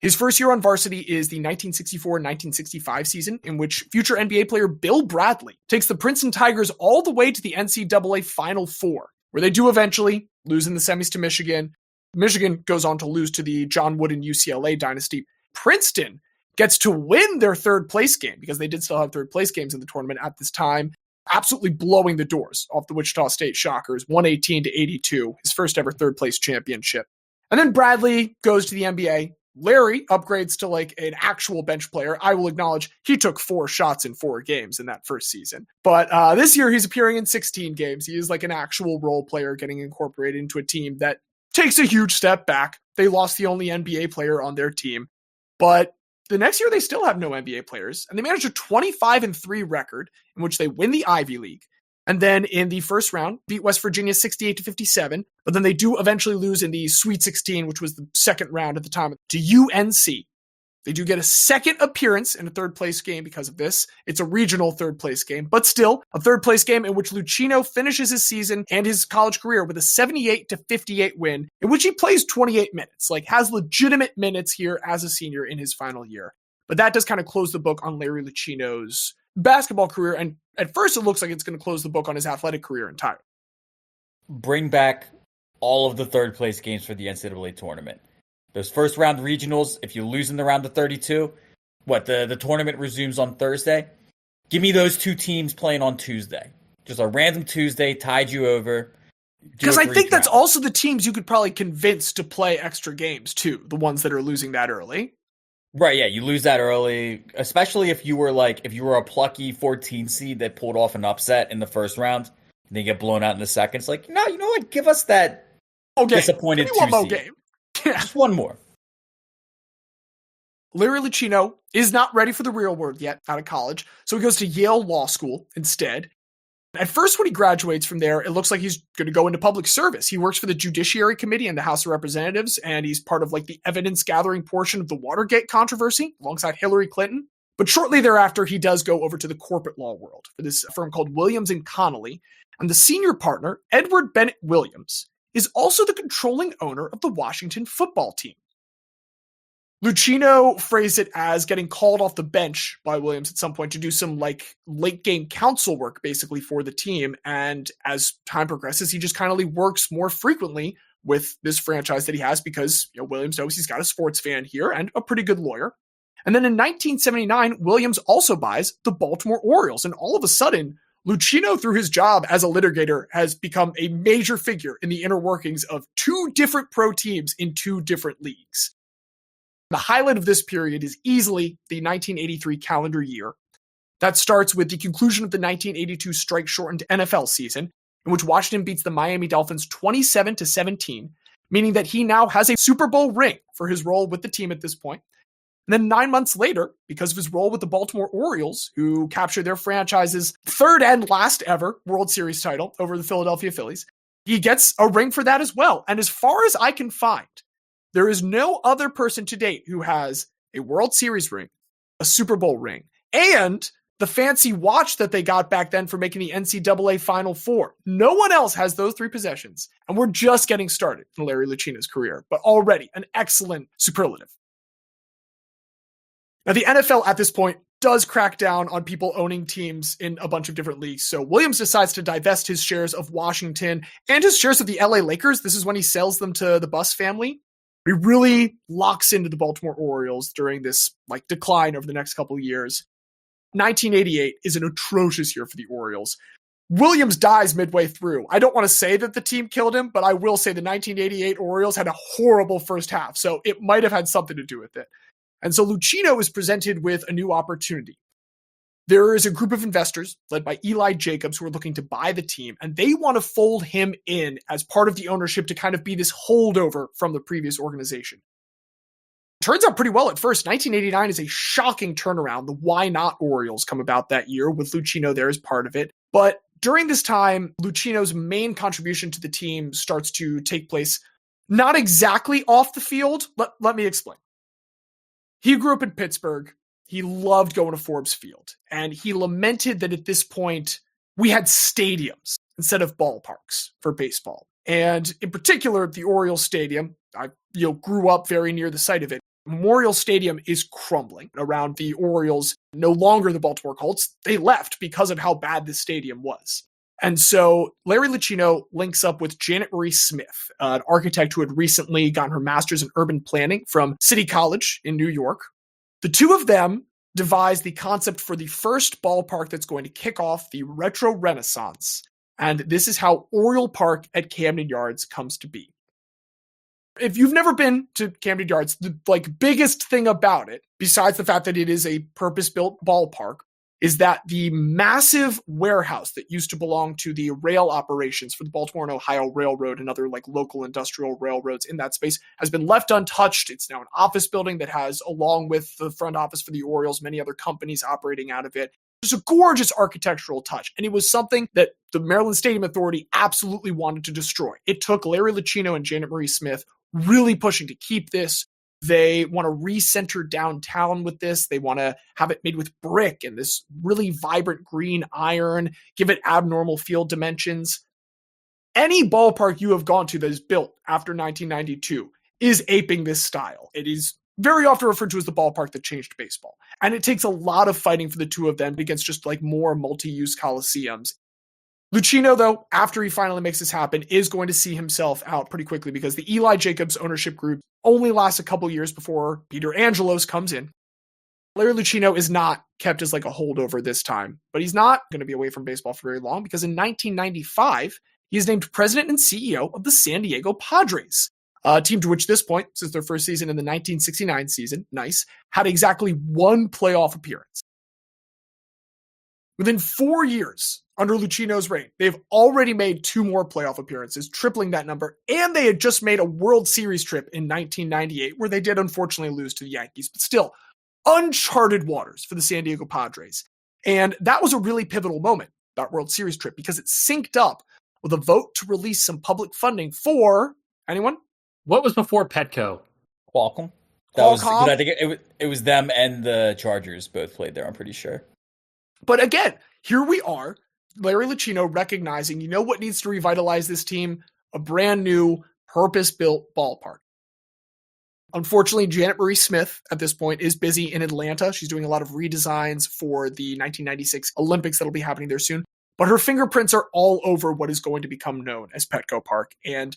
Speaker 2: His first year on varsity is the 1964-1965 season, in which future NBA player Bill Bradley takes the Princeton Tigers all the way to the NCAA Final Four, where they do eventually lose in the semis to Michigan. Michigan goes on to lose to the John Wooden UCLA dynasty. Princeton gets to win their third place game, because they did still have third place games in the tournament at this time, absolutely blowing the doors off the Wichita State Shockers, 118-82, his first ever third place championship. And then Bradley goes to the NBA. Larry upgrades to an actual bench player. I will acknowledge he took 4 shots in 4 games in that first season. But this year he's appearing in 16 games. He is an actual role player getting incorporated into a team that takes a huge step back. They lost the only NBA player on their team. But the next year, they still have no NBA players, and they managed a 25-3 record in which they win the Ivy League. And then in the first round, beat West Virginia 68-57, but then they do eventually lose in the Sweet 16, which was the second round at the time, to UNC. They do get a second appearance in a third place game because of this. It's a regional third place game, but still a third place game in which Lucchino finishes his season and his college career with a 78-58 win, in which he plays 28 minutes, has legitimate minutes here as a senior in his final year. But that does kind of close the book on Larry Lucchino's basketball career. And at first it looks like it's going to close the book on his athletic career entirely.
Speaker 3: bring back all of the third place games for the NCAA tournament. Those first round regionals, if you lose in the round of 32, the tournament resumes on Thursday. Give me those two teams playing on Tuesday. Just a random Tuesday, tied you over.
Speaker 2: Because I think that's also the teams you could probably convince to play extra games too, the ones that are losing that early.
Speaker 3: Right, yeah, you lose that early, especially if you were a plucky 14 seed that pulled off an upset in the first round and they get blown out in the second. It's like, no, you know what? Give us that disappointed 2 seed.
Speaker 2: Game. Yeah.
Speaker 3: Just one more.
Speaker 2: Larry Lucchino is not ready for the real world yet out of college, so he goes to Yale Law School instead. At first, when he graduates from there, it looks like he's going to go into public service. He works for the Judiciary Committee in the House of Representatives, and he's part of the evidence-gathering portion of the Watergate controversy alongside Hillary Clinton. But shortly thereafter, he does go over to the corporate law world for this firm called Williams & Connolly, and the senior partner, Edward Bennett Williams, is also the controlling owner of the Washington football team. Lucchino phrased it as getting called off the bench by Williams at some point to do some late game counsel work basically for the team. And as time progresses, he just kind of works more frequently with this franchise that he has because Williams knows he's got a sports fan here and a pretty good lawyer. And then in 1979, Williams also buys the Baltimore Orioles. And all of a sudden, Lucchino, through his job as a litigator, has become a major figure in the inner workings of two different pro teams in two different leagues. The highlight of this period is easily the 1983 calendar year. That starts with the conclusion of the 1982 strike-shortened NFL season, in which Washington beats the Miami Dolphins 27-17, meaning that he now has a Super Bowl ring for his role with the team at this point. And then 9 months later, because of his role with the Baltimore Orioles, who captured their franchise's third and last ever World Series title over the Philadelphia Phillies, he gets a ring for that as well. And as far as I can find, there is no other person to date who has a World Series ring, a Super Bowl ring, and the fancy watch that they got back then for making the NCAA Final Four. No one else has those three possessions, and we're just getting started in Larry Lucchino's career, but already an excellent superlative. Now, the NFL at this point does crack down on people owning teams in a bunch of different leagues, so Williams decides to divest his shares of Washington and his shares of the LA Lakers. This is when he sells them to the Buss family. He really locks into the Baltimore Orioles during this decline over the next couple of years. 1988 is an atrocious year for the Orioles. Williams dies midway through. I don't want to say that the team killed him, but I will say the 1988 Orioles had a horrible first half, so it might have had something to do with it. And so Lucchino is presented with a new opportunity. There is a group of investors led by Eli Jacobs who are looking to buy the team, and they want to fold him in as part of the ownership to kind of be this holdover from the previous organization. Turns out pretty well at first. 1989 is a shocking turnaround. The Why Not Orioles come about that year with Lucchino there as part of it. But during this time, Lucchino's main contribution to the team starts to take place not exactly off the field. Let me explain. He grew up in Pittsburgh. He loved going to Forbes Field, and he lamented that at this point, we had stadiums instead of ballparks for baseball. And in particular, the Orioles Stadium, I grew up very near the site of it. Memorial Stadium is crumbling around the Orioles, no longer the Baltimore Colts. They left because of how bad this stadium was. And so Larry Lucchino links up with Janet Marie Smith, an architect who had recently gotten her master's in urban planning from City College in New York. The two of them devised the concept for the first ballpark that's going to kick off the retro renaissance. And this is how Oriole Park at Camden Yards comes to be. If you've never been to Camden Yards, the biggest thing about it, besides the fact that it is a purpose-built ballpark, is that the massive warehouse that used to belong to the rail operations for the Baltimore and Ohio Railroad and other local industrial railroads in that space has been left untouched. It's now an office building that has, along with the front office for the Orioles, many other companies operating out of it. It's a gorgeous architectural touch, and it was something that the Maryland Stadium Authority absolutely wanted to destroy. It took Larry Lucchino and Janet Marie Smith really pushing to keep this. They want to recenter downtown with this. They want to have it made with brick and this really vibrant green iron, give it abnormal field dimensions. Any ballpark you have gone to that is built after 1992 is aping this style. It is very often referred to as the ballpark that changed baseball. And it takes a lot of fighting for the two of them against just more multi-use coliseums. Lucchino, though, after he finally makes this happen, is going to see himself out pretty quickly because the Eli Jacobs ownership group only lasts a couple years before Peter Angelos comes in. Larry Lucchino is not kept as like a holdover this time, but he's not going to be away from baseball for very long because in 1995, he is named president and CEO of the San Diego Padres, a team to which at this point, since their first season in the 1969 season, had exactly one playoff appearance. Within 4 years under Lucchino's reign, they've already made 2 more playoff appearances, tripling that number, and they had just made a World Series trip in 1998, where they did unfortunately lose to the Yankees, but still, uncharted waters for the San Diego Padres. And that was a really pivotal moment, that World Series trip, because it synced up with a vote to release some public funding for, anyone?
Speaker 4: What was before Petco?
Speaker 3: Qualcomm.
Speaker 2: Qualcomm?
Speaker 3: I think it was them and the Chargers both played there, I'm pretty sure.
Speaker 2: But again, here we are, Larry Lucchino recognizing, you know what needs to revitalize this team? A brand new, purpose-built ballpark. Unfortunately, Janet Marie Smith at this point is busy in Atlanta. She's doing a lot of redesigns for the 1996 Olympics that'll be happening there soon. But her fingerprints are all over what is going to become known as Petco Park. And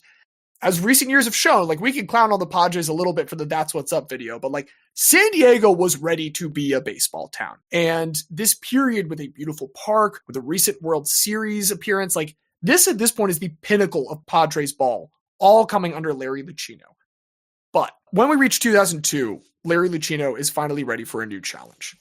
Speaker 2: as recent years have shown, like, we can clown on the Padres a little bit for the That's What's Up video, but like, San Diego was ready to be a baseball town. And this period with a beautiful park, with a recent World Series appearance, like, this at this point is the pinnacle of Padres ball, all coming under Larry Lucchino. But when we reach 2002, Larry Lucchino is finally ready for a new challenge.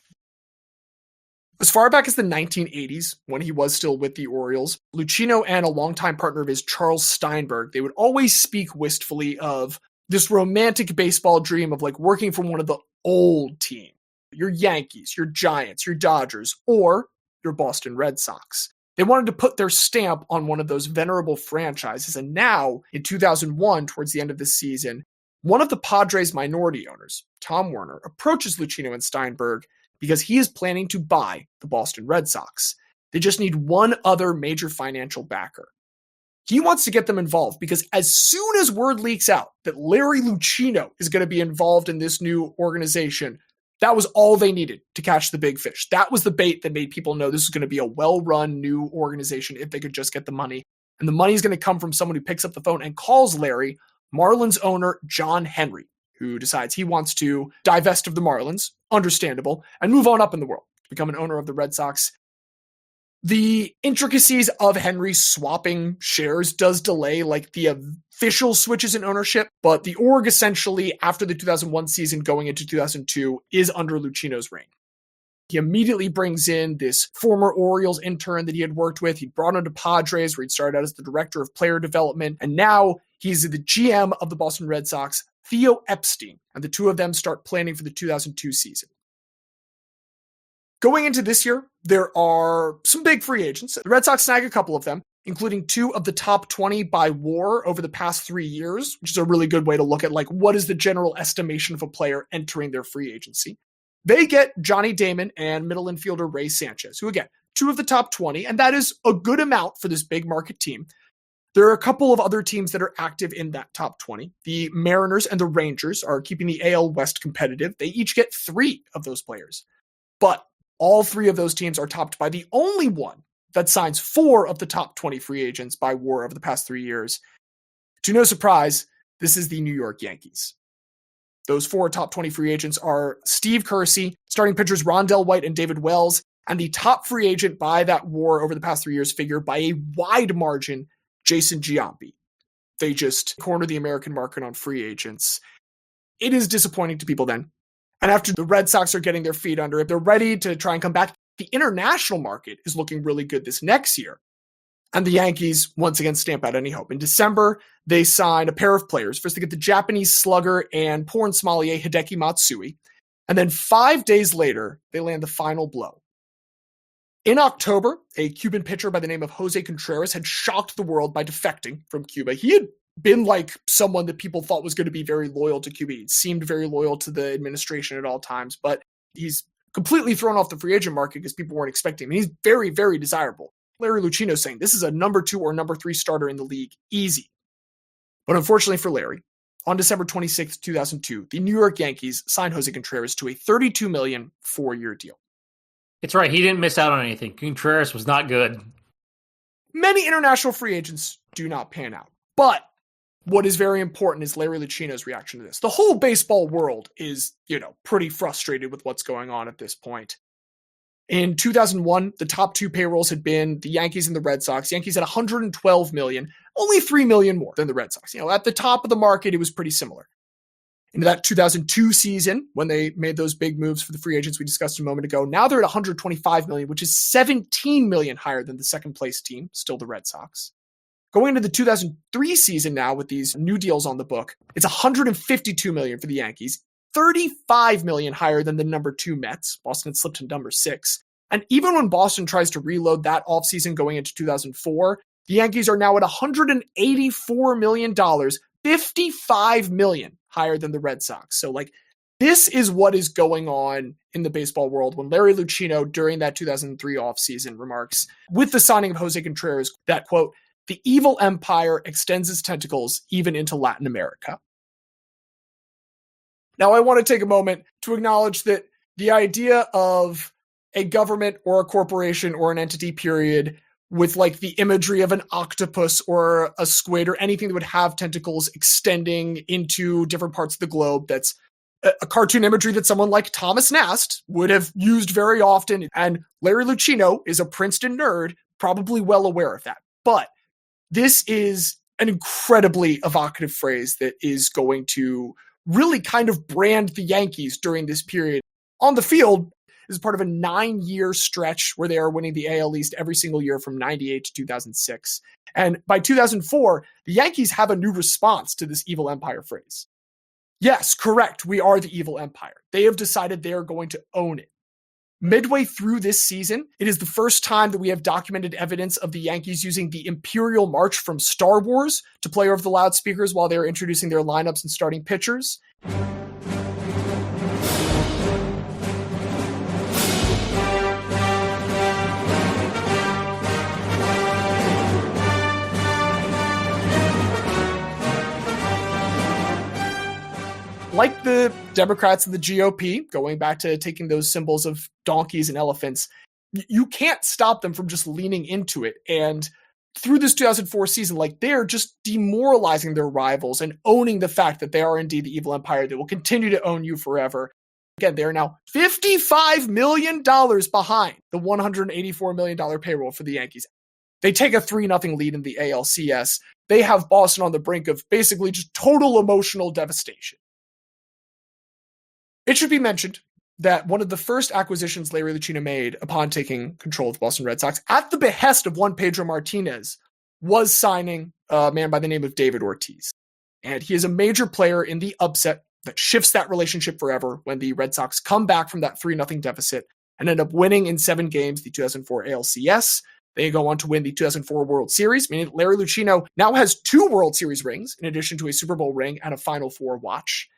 Speaker 2: As far back as the 1980s, when he was still with the Orioles, Lucchino and a longtime partner of his, Charles Steinberg, they would always speak wistfully of this romantic baseball dream of like working for one of the old teams, your Yankees, your Giants, your Dodgers, or your Boston Red Sox. They wanted to put their stamp on one of those venerable franchises. And now, in 2001, towards the end of this season, one of the Padres' minority owners, Tom Werner, approaches Lucchino and Steinberg because he is planning to buy the Boston Red Sox. They just need one other major financial backer. He wants to get them involved because as soon as word leaks out that Larry Lucchino is going to be involved in this new organization, that was all they needed to catch the big fish. That was the bait that made people know this was going to be a well-run new organization if they could just get the money. And the money is going to come from someone who picks up the phone and calls Larry, Marlins owner John Henry, who decides he wants to divest of the Marlins, understandable, and move on up in the world to become an owner of the Red Sox. The intricacies of Henry swapping shares does delay like the official switches in ownership, but the org essentially after the 2001 season going into 2002 is under Lucchino's reign. He immediately brings in this former Orioles intern that he had worked with. He brought him to Padres, where he'd started out as the director of player development, and now he's the GM of the Boston Red Sox, Theo Epstein, and the two of them start planning for the 2002 season. Going into this year, there are some big free agents. The Red Sox snag a couple of them, including 2 of the top 20 by WAR over the past 3 years, which is a really good way to look at like what is the general estimation of a player entering their free agency. They get Johnny Damon and middle infielder Ray Sanchez, who again, 2 of the top 20, and that is a good amount for this big market team. There are a couple of other teams that are active in that top 20. The Mariners and the Rangers are keeping the AL West competitive. They each get 3 of those players. But all 3 of those teams are topped by the only one that signs 4 of the top 20 free agents by WAR over the past 3 years. To no surprise, this is the New York Yankees. Those 4 top 20 free agents are Steve Kersey, starting pitchers Rondell White and David Wells, and the top free agent by that WAR over the past 3 years figure by a wide margin, Jason Giambi. They just corner the American market on free agents. It is disappointing to people then. And after the Red Sox are getting their feet under it, they're ready to try and come back. The international market is looking really good this next year. And the Yankees, once again, stamp out any hope. In December, they sign a pair of players. First, they get the Japanese slugger and porn sommelier Hideki Matsui. And then 5 days later, they land the final blow. In October, a Cuban pitcher by the name of Jose Contreras had shocked the world by defecting from Cuba. He had been like someone that people thought was going to be very loyal to Cuba. He seemed very loyal to the administration at all times, but he's completely thrown off the free agent market because people weren't expecting him. He's very, very desirable. Larry Lucchino saying this is a number 2 or number 3 starter in the league. Easy. But unfortunately for Larry, on December 26, 2002, the New York Yankees signed Jose Contreras to a $32 million 4-year deal.
Speaker 4: It's right. He didn't miss out on anything. Contreras was not good.
Speaker 2: Many international free agents do not pan out. But what is very important is Larry Lucchino's reaction to this. The whole baseball world is, pretty frustrated with what's going on at this point. In 2001, the top two payrolls had been the Yankees and the Red Sox. Yankees had $112 million, only $3 million more than the Red Sox. At the top of the market, it was pretty similar. In that 2002 season, when they made those big moves for the free agents we discussed a moment ago, now they're at $125 million, which is $17 million higher than the second place team, still the Red Sox. Going into the 2003 season now with these new deals on the book, it's $152 million for the Yankees, $35 million higher than the number 2 Mets. Boston had slipped to number 6. And even when Boston tries to reload that offseason going into 2004, the Yankees are now at $184 million, $55 million higher than the Red Sox. So, this is what is going on in the baseball world when Larry Lucchino, during that 2003 offseason, remarks, with the signing of Jose Contreras, that, quote, "The evil empire extends its tentacles even into Latin America." Now, I want to take a moment to acknowledge that the idea of a government or a corporation or an entity, period, with the imagery of an octopus or a squid or anything that would have tentacles extending into different parts of the globe, that's a cartoon imagery that someone like Thomas Nast would have used very often. And Larry Lucchino is a Princeton nerd, probably well aware of that. But this is an incredibly evocative phrase that is going to really kind of brand the Yankees during this period. On the field, this is part of a 9-year stretch where they are winning the AL East every single year from 98 to 2006. And by 2004, the Yankees have a new response to this evil empire phrase. Yes, correct, we are the evil empire. They have decided they are going to own it. Midway through this season, it is the first time that we have documented evidence of the Yankees using the Imperial March from Star Wars to play over the loudspeakers while they are introducing their lineups and starting pitchers. Like the Democrats and the GOP, going back to taking those symbols of donkeys and elephants, you can't stop them from just leaning into it. And through this 2004 season, they're just demoralizing their rivals and owning the fact that they are indeed the evil empire that will continue to own you forever. Again, they are now $55 million behind the $184 million payroll for the Yankees. They take a 3-0 lead in the ALCS. They have Boston on the brink of basically just total emotional devastation. It should be mentioned that one of the first acquisitions Larry Lucchino made upon taking control of the Boston Red Sox, at the behest of one Pedro Martinez, was signing a man by the name of David Ortiz. And he is a major player in the upset that shifts that relationship forever when the Red Sox come back from that 3-0 deficit and end up winning in 7 games the 2004 ALCS. They go on to win the 2004 World Series, meaning Larry Lucchino now has 2 World Series rings in addition to a Super Bowl ring and a Final Four watch,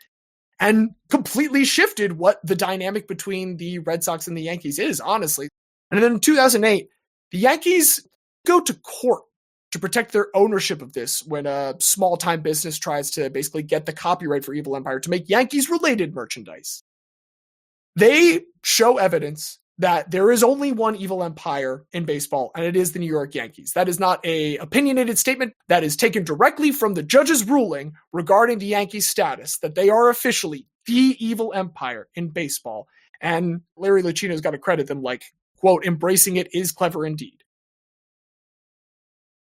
Speaker 2: and completely shifted what the dynamic between the Red Sox and the Yankees is, honestly. And then in 2008, the Yankees go to court to protect their ownership of this when a small-time business tries to basically get the copyright for Evil Empire to make Yankees-related merchandise. They show evidence that there is only one evil empire in baseball, and it is the New York Yankees. That is not an opinionated statement. That is taken directly from the judge's ruling regarding the Yankees' status, that they are officially the evil empire in baseball. And Larry Lucchino's got to credit them quote, "embracing it is clever indeed."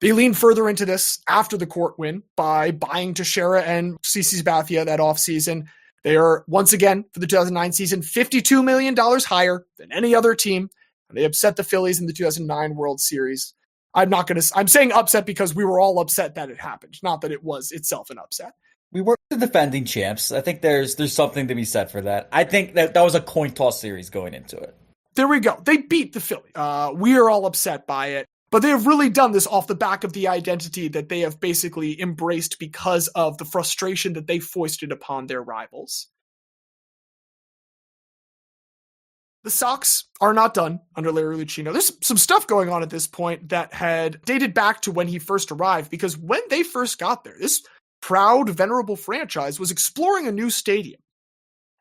Speaker 2: They lean further into this after the court win by buying Teixeira and CC Sabathia that offseason. They are, once again, for the 2009 season, $52 million higher than any other team. And they upset the Phillies in the 2009 World Series. I'm saying upset because we were all upset that it happened, not that it was itself an upset.
Speaker 3: We were the defending champs. I think there's something to be said for that. I think that was a coin toss series going into it.
Speaker 2: There we go. They beat the Phillies. We are all upset by it. But they have really done this off the back of the identity that they have basically embraced because of the frustration that they foisted upon their rivals. The Sox are not done under Larry Lucchino. There's some stuff going on at this point that had dated back to when he first arrived, because when they first got there, this proud, venerable franchise was exploring a new stadium.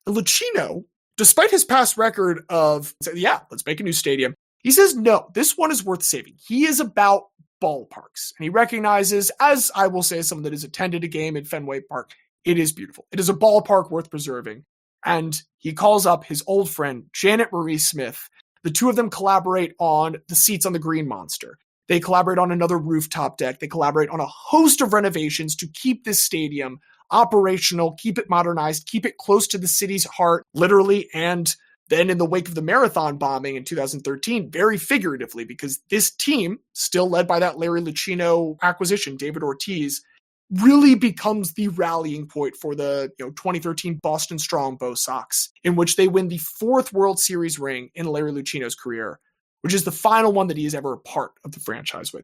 Speaker 2: And Lucchino, despite his past record of, yeah, let's make a new stadium, he says, no, this one is worth saving. He is about ballparks. And he recognizes, as I will say, someone that has attended a game at Fenway Park, it is beautiful. It is a ballpark worth preserving. And he calls up his old friend, Janet Marie Smith. The two of them collaborate on the seats on the Green Monster. They collaborate on another rooftop deck. They collaborate on a host of renovations to keep this stadium operational, keep it modernized, keep it close to the city's heart, literally, and then in the wake of the Marathon bombing in 2013, very figuratively, because this team, still led by that Larry Lucchino acquisition, David Ortiz, really becomes the rallying point for the 2013 Boston Strongbow Sox, in which they win the fourth World Series ring in Larry Lucchino's career, which is the final one that he is ever a part of the franchise with.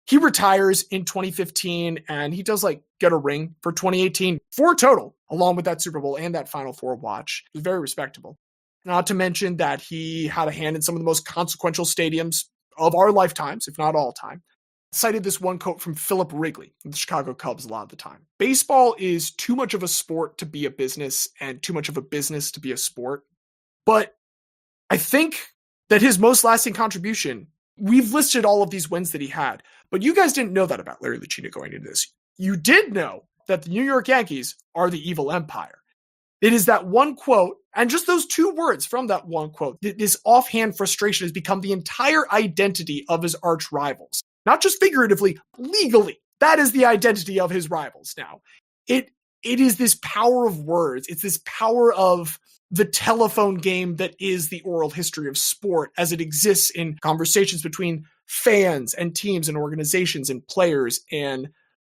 Speaker 2: He retires in 2015, and he does get a ring for 2018, 4 total, along with that Super Bowl and that Final Four watch. It was very respectable. Not to mention that he had a hand in some of the most consequential stadiums of our lifetimes, if not all time. Cited this one quote from Philip Wrigley of the Chicago Cubs a lot of the time. Baseball is too much of a sport to be a business and too much of a business to be a sport. But I think that his most lasting contribution, we've listed all of these wins that he had, but you guys didn't know that about Larry Lucchino going into this. You did know that the New York Yankees are the evil empire. It is that one quote, and just those 2 words from that one quote, this offhand frustration has become the entire identity of his arch rivals. Not just figuratively, legally. That is the identity of his rivals now. It is this power of words. It's this power of the telephone game that is the oral history of sport as it exists in conversations between fans and teams and organizations and players. And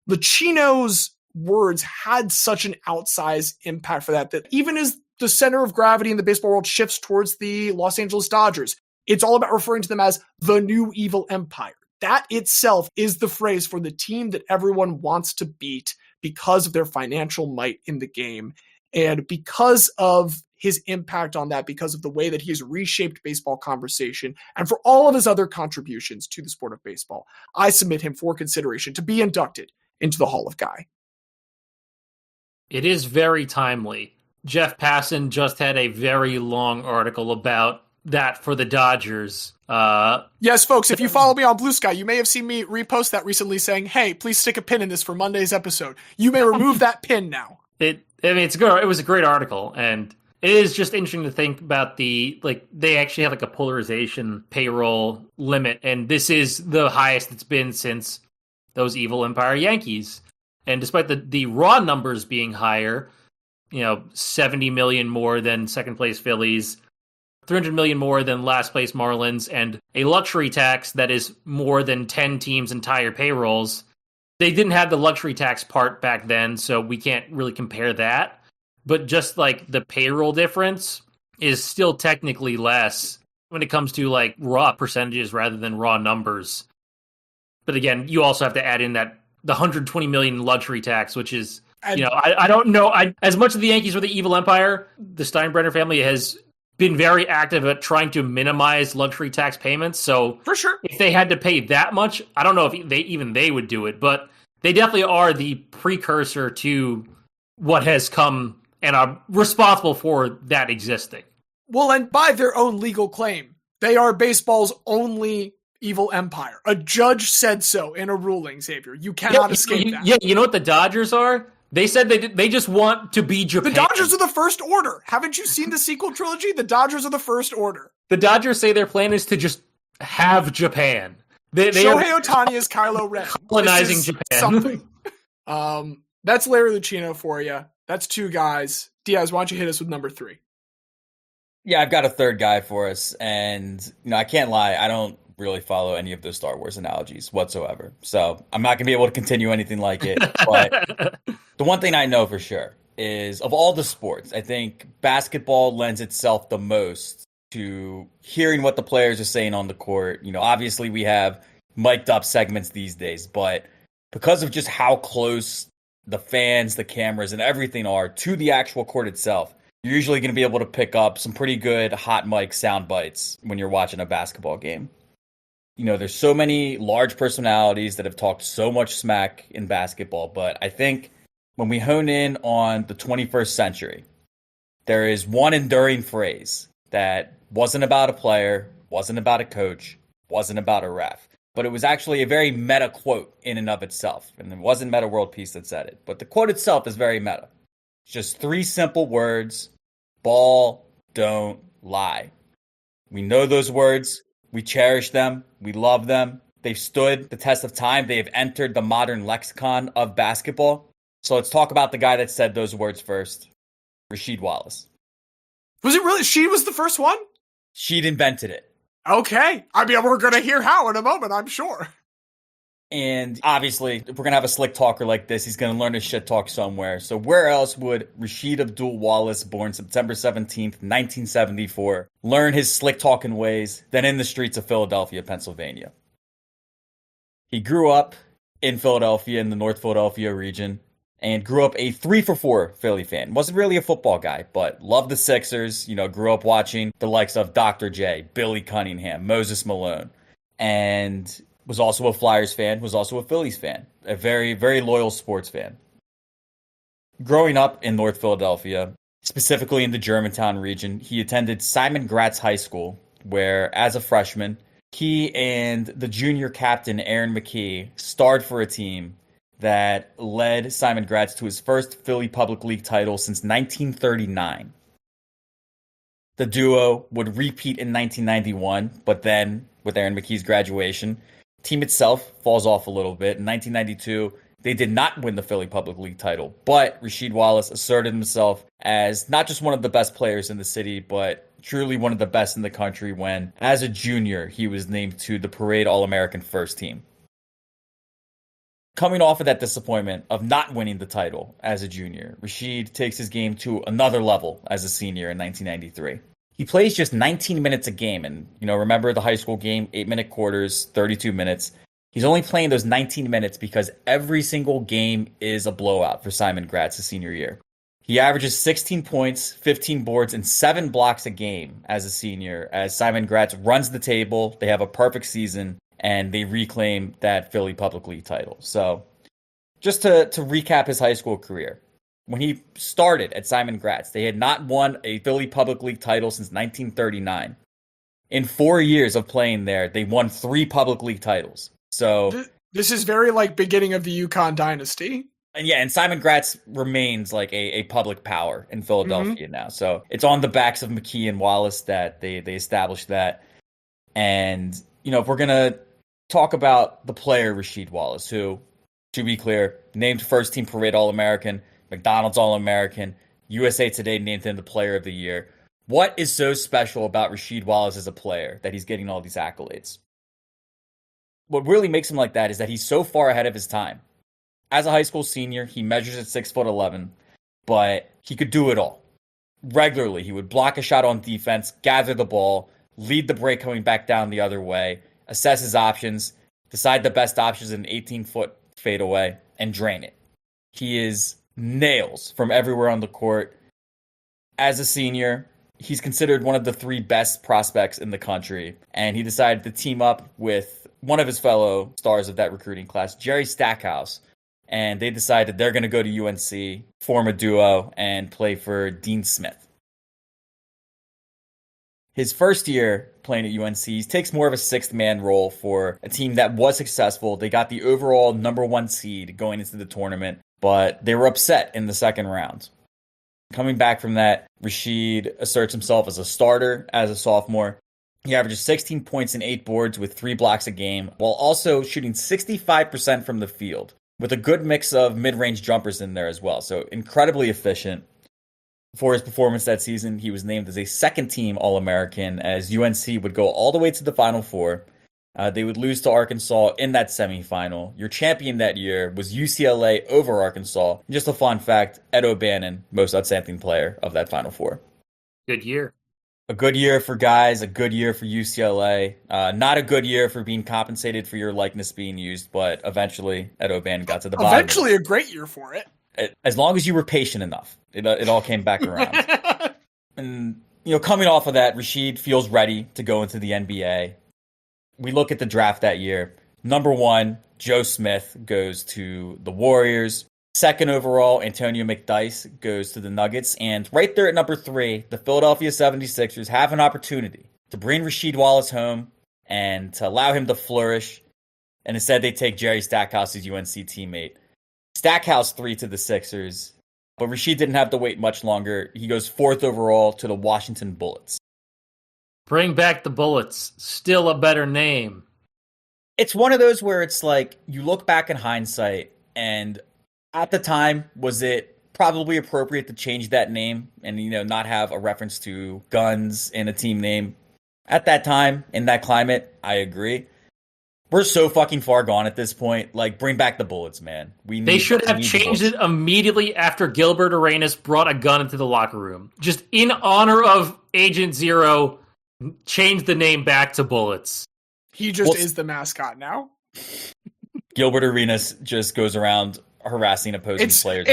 Speaker 2: Lucchino's words had such an outsized impact for that even as the center of gravity in the baseball world shifts towards the Los Angeles Dodgers, it's all about referring to them as the new evil empire. That itself is the phrase for the team that everyone wants to beat because of their financial might in the game. And because of his impact on that, because of the way that he has reshaped baseball conversation, and for all of his other contributions to the sport of baseball, I submit him for consideration to be inducted into the Hall of Guy.
Speaker 4: It is very timely. Jeff Passan just had a very long article about that for the Dodgers.
Speaker 2: Yes, folks, if you follow me on Blue Sky, you may have seen me repost that recently saying, hey, please stick a pin in this for Monday's episode. You may remove that pin now.
Speaker 4: It's good. It was a great article, and it is just interesting to think about they actually have a polarization payroll limit, and this is the highest it's been since those evil Empire Yankees. And despite the raw numbers being higher, 70 million more than second place Phillies, 300 million more than last place Marlins, and a luxury tax that is more than 10 teams' entire payrolls. They didn't have the luxury tax part back then, so we can't really compare that. But just the payroll difference is still technically less when it comes to raw percentages rather than raw numbers. But again, you also have to add in that the 120 million luxury tax, which is, I don't know. As much as the Yankees were the evil empire, the Steinbrenner family has been very active at trying to minimize luxury tax payments. So
Speaker 2: for sure,
Speaker 4: if they had to pay that much, I don't know if they would do it, but they definitely are the precursor to what has come and are responsible for that existing.
Speaker 2: Well, and by their own legal claim, they are baseball's only evil empire. A judge said so in a ruling, Xavier. You cannot escape that.
Speaker 4: Yeah, you know what the Dodgers are? They said they just want to be Japan.
Speaker 2: The Dodgers are the First Order. Haven't you seen the sequel trilogy? The Dodgers are the First Order.
Speaker 4: The Dodgers say their plan is to just have Japan. They
Speaker 2: Shohei Ohtani is Kylo Ren.
Speaker 4: Colonizing Japan.
Speaker 2: Something. That's Larry Lucchino for you. That's 2 guys. Diaz, why don't you hit us with number 3?
Speaker 3: Yeah, I've got a third guy for us, and I can't lie, I don't really follow any of those Star Wars analogies whatsoever. So I'm not going to be able to continue anything like it. But the one thing I know for sure is of all the sports, I think basketball lends itself the most to hearing what the players are saying on the court. Obviously we have mic'd up segments these days, but because of just how close the fans, the cameras, and everything are to the actual court itself, you're usually going to be able to pick up some pretty good hot mic sound bites when you're watching a basketball game. There's so many large personalities that have talked so much smack in basketball, but I think when we hone in on the 21st century, there is one enduring phrase that wasn't about a player, wasn't about a coach, wasn't about a ref. but it was actually a very meta quote in and of itself. And it wasn't Meta World Peace that said it, but the quote itself is very meta. It's just 3 simple words: ball, don't lie. We know those words. We cherish them. We love them. They've stood the test of time. They have entered the modern lexicon of basketball. So let's talk about the guy that said those words first, Rasheed Wallace.
Speaker 2: Was it really? She was the first one?
Speaker 3: She'd invented it.
Speaker 2: Okay. I mean, we're going to hear how in a moment, I'm sure.
Speaker 3: And obviously, if we're going to have a slick talker like this, he's going to learn his shit talk somewhere. So where else would Rasheed Abdul Wallace, born September 17th, 1974, learn his slick talking ways than in the streets of Philadelphia, Pennsylvania? He grew up in Philadelphia, in the North Philadelphia region, and grew up a 3-for-4 Philly fan. Wasn't really a football guy, but loved the Sixers. Grew up watching the likes of Dr. J, Billy Cunningham, Moses Malone, and was also a Flyers fan, was also a Phillies fan. A very, very loyal sports fan. Growing up in North Philadelphia, specifically in the Germantown region, he attended Simon Gratz High School, where, as a freshman, he and the junior captain, Aaron McKee, starred for a team that led Simon Gratz to his first Philly Public League title since 1939. The duo would repeat in 1991, but then, with Aaron McKee's graduation, the team itself falls off a little bit. In 1992, they did not win the Philly Public League title, but Rasheed Wallace asserted himself as not just one of the best players in the city, but truly one of the best in the country when, as a junior, he was named to the Parade All-American First Team. Coming off of that disappointment of not winning the title as a junior, Rasheed takes his game to another level as a senior in 1993. He plays just 19 minutes a game, and, remember the high school game, 8-minute quarters, 32 minutes. He's only playing those 19 minutes because every single game is a blowout for Simon Gratz's senior year. He averages 16 points, 15 boards, and 7 blocks a game as a senior, as Simon Gratz runs the table. They have a perfect season, and they reclaim that Philly Public League title. So, just to recap his high school career, when he started at Simon Gratz, they had not won a Philly Public League title since 1939. In 4 years of playing there, they won 3 Public League titles. So
Speaker 2: this is very like beginning of the UConn dynasty.
Speaker 3: And Simon Gratz remains like a public power in Philadelphia now. So it's on the backs of McKee and Wallace that they established that. And, if we're going to talk about the player Rasheed Wallace, who, to be clear, named first team Parade All-American, McDonald's All-American, USA Today named him the Player of the Year. What is so special about Rasheed Wallace as a player that he's getting all these accolades? What really makes him like that is that he's so far ahead of his time. As a high school senior, he measures at 6'11", but he could do it all. Regularly, he would block a shot on defense, gather the ball, lead the break coming back down the other way, assess his options, decide the best options in an 18-foot fadeaway, and drain it. He is nails from everywhere on the court. As a senior, he's considered one of the 3 best prospects in the country, and he decided to team up with one of his fellow stars of that recruiting class, Jerry Stackhouse, and they decided they're going to go to UNC, form a duo, and play for Dean Smith. His first year playing at UNC, he takes more of a 6th-man role for a team that was successful. They got the overall number 1 seed going into the tournament, but they were upset in the second round. Coming back from that, Rasheed asserts himself as a starter as a sophomore. He averages 16 points and 8 boards with 3 blocks a game, while also shooting 65% from the field, with a good mix of mid-range jumpers in there as well. So incredibly efficient. For his performance that season, he was named as a second-team All-American, as UNC would go all the way to the Final Four. They would lose to Arkansas in that semifinal. Your champion that year was UCLA over Arkansas. Just a fun fact, Ed O'Bannon, most outstanding player of that Final Four.
Speaker 4: Good year.
Speaker 3: A good year for guys, a good year for UCLA. Not a good year for being compensated for your likeness being used, but eventually Ed O'Bannon got to the bottom.
Speaker 2: Eventually a great year for it.
Speaker 3: As long as you were patient enough, it all came back around. And, coming off of that, Rasheed feels ready to go into the NBA. We look at the draft that year. Number 1, Joe Smith goes to the Warriors. 2nd overall, Antonio McDyess goes to the Nuggets. And right there at number 3, the Philadelphia 76ers have an opportunity to bring Rasheed Wallace home and to allow him to flourish. And instead, they take Jerry Stackhouse's UNC teammate. Stackhouse 3 to the Sixers. But Rasheed didn't have to wait much longer. He goes 4th overall to the Washington Bullets.
Speaker 4: Bring back the Bullets. Still a better name.
Speaker 3: It's one of those where it's like, you look back in hindsight, and at the time, was it probably appropriate to change that name and, not have a reference to guns in a team name? At that time, in that climate, I agree. We're so fucking far gone at this point. Like, bring back the Bullets, man.
Speaker 4: They should have changed it immediately after Gilbert Arenas brought a gun into the locker room. Just in honor of Agent Zero, change the name back to Bullets.
Speaker 2: He just is the mascot now.
Speaker 3: Gilbert Arenas just goes around harassing opposing players.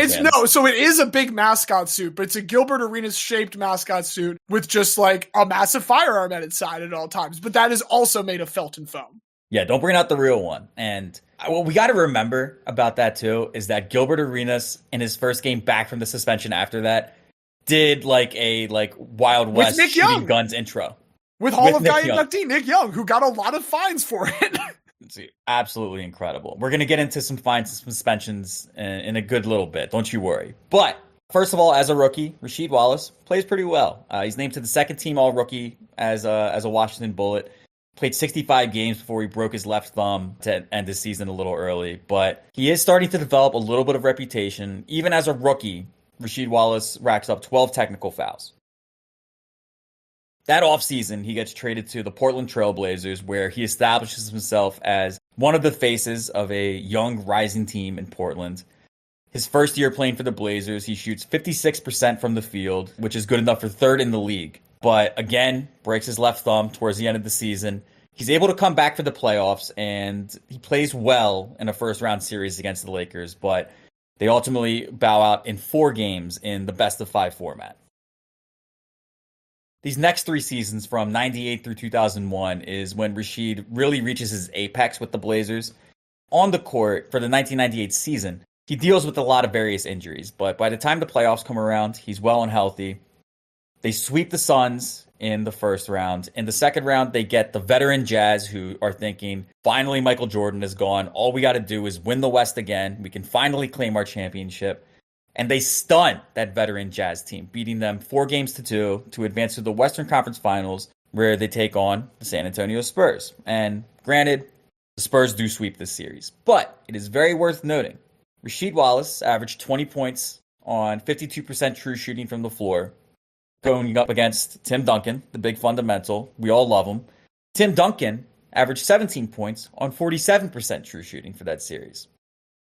Speaker 2: So it is a big mascot suit, but it's a Gilbert Arenas shaped mascot suit with just like a massive firearm at its side at all times. But that is also made of felt and foam.
Speaker 3: Yeah, don't bring out the real one. And what we got to remember about that too is that Gilbert Arenas, in his first game back from the suspension after that, did like a Wild West shooting guns intro.
Speaker 2: With Hall of Fame inductee Nick Young, who got a lot of fines for it.
Speaker 3: It's absolutely incredible. We're going to get into some fines and suspensions in a good little bit. Don't you worry. But first of all, as a rookie, Rasheed Wallace plays pretty well. He's named to the second team All-Rookie as a Washington Bullet. Played 65 games before he broke his left thumb to end the season a little early. But he is starting to develop a little bit of reputation. Even as a rookie, Rasheed Wallace racks up 12 technical fouls. That offseason, he gets traded to the Portland Trail Blazers, where he establishes himself as one of the faces of a young rising team in Portland. His first year playing for the Blazers, he shoots 56% from the field, which is good enough for 3rd in the league. But again, breaks his left thumb towards the end of the season. He's able to come back for the playoffs, and he plays well in a first-round series against the Lakers, but they ultimately bow out in 4 games in the best-of-5 format. These next 3 seasons, from 98 through 2001, is when Rasheed really reaches his apex with the Blazers. On the court, for the 1998 season, he deals with a lot of various injuries, but by the time the playoffs come around, he's well and healthy. They sweep the Suns in the first round. In the second round, they get the veteran Jazz, who are thinking, finally Michael Jordan is gone. All we got to do is win the West again. We can finally claim our championship. And they stun that veteran Jazz team, beating them 4-2 to advance to the Western Conference Finals, where they take on the San Antonio Spurs. And granted, the Spurs do sweep this series. But it is very worth noting, Rasheed Wallace averaged 20 points on 52% true shooting from the floor, going up against Tim Duncan, the big fundamental. We all love him. Tim Duncan averaged 17 points on 47% true shooting for that series.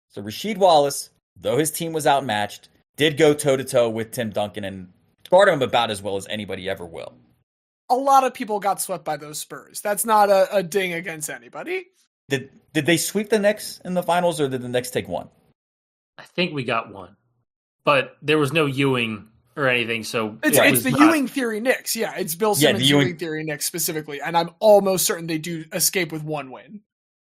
Speaker 3: So Rasheed Wallace, though his team was outmatched, did go toe-to-toe with Tim Duncan and guarded him about as well as anybody ever will.
Speaker 2: A lot of people got swept by those Spurs. That's not a ding against anybody.
Speaker 3: Did they sweep the Knicks in the finals, or did the Knicks take one?
Speaker 4: I think we got one. But there was no Ewing or anything, so
Speaker 2: it's the Ewing theory Knicks. Yeah, it's Bill Simmons' Ewing theory Knicks specifically, and I'm almost certain they do escape with 1 win.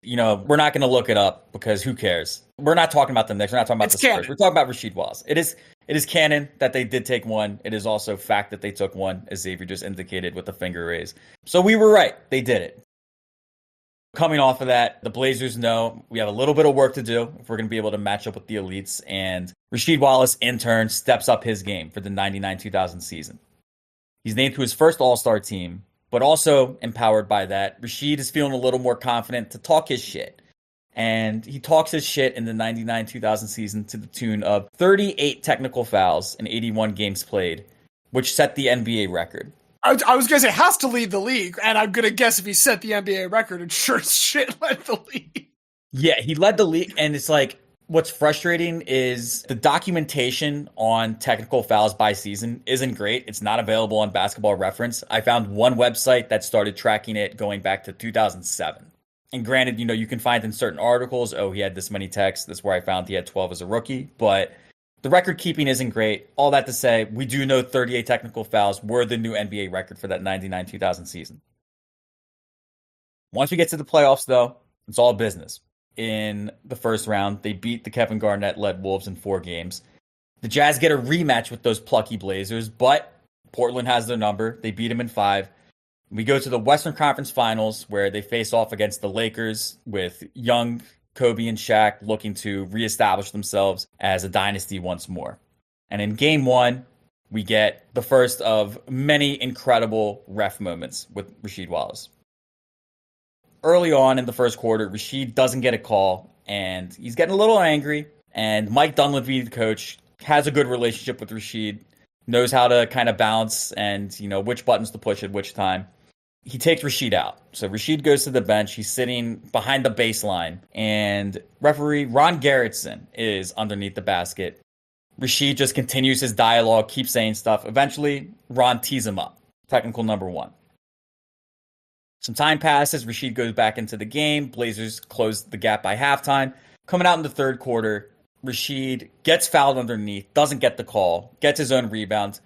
Speaker 3: We're not going to look it up because who cares? We're not talking about the Knicks. We're not talking about the Spurs.
Speaker 2: Canon.
Speaker 3: We're talking about Rasheed Wallace. It is canon that they did take one. It is also fact that they took one, as Xavier just indicated with the finger raise. So we were right. They did it. Coming off of that, the Blazers know we have a little bit of work to do if we're going to be able to match up with the elites. And Rasheed Wallace, in turn, steps up his game for the 99-2000 season. He's named to his first All-Star team, but also empowered by that, Rasheed is feeling a little more confident to talk his shit. And he talks his shit in the 99-2000 season to the tune of 38 technical fouls in 81 games played, which set the NBA record.
Speaker 2: I was going to say, has to lead the league, and I'm going to guess if he set the NBA record, it sure as shit led the league.
Speaker 3: Yeah, he led the league, and it's like, what's frustrating is the documentation on technical fouls by season isn't great. It's not available on Basketball Reference. I found one website that started tracking it going back to 2007. And granted, you can find in certain articles, he had this many techs. That's where I found he had 12 as a rookie, but the record keeping isn't great. All that to say, we do know 38 technical fouls were the new NBA record for that 99-2000 season. Once we get to the playoffs, though, it's all business. In the first round, they beat the Kevin Garnett-led Wolves in 4 games. The Jazz get a rematch with those plucky Blazers, but Portland has their number. They beat them in 5. We go to the Western Conference Finals where they face off against the Lakers with young Kobe and Shaq looking to reestablish themselves as a dynasty once more. And in game 1, we get the first of many incredible ref moments with Rasheed Wallace. Early on in the first quarter, Rasheed doesn't get a call, and he's getting a little angry. And Mike Dunleavy, the coach, has a good relationship with Rasheed, knows how to kind of balance and, which buttons to push at which time. He takes Rasheed out. So Rasheed goes to the bench. He's sitting behind the baseline, and referee Ron Garretson is underneath the basket. Rasheed just continues his dialogue, keeps saying stuff. Eventually, Ron tees him up. Technical number 1. Some time passes. Rasheed goes back into the game. Blazers close the gap by halftime. Coming out in the third quarter, Rasheed gets fouled underneath, doesn't get the call, gets his own rebound,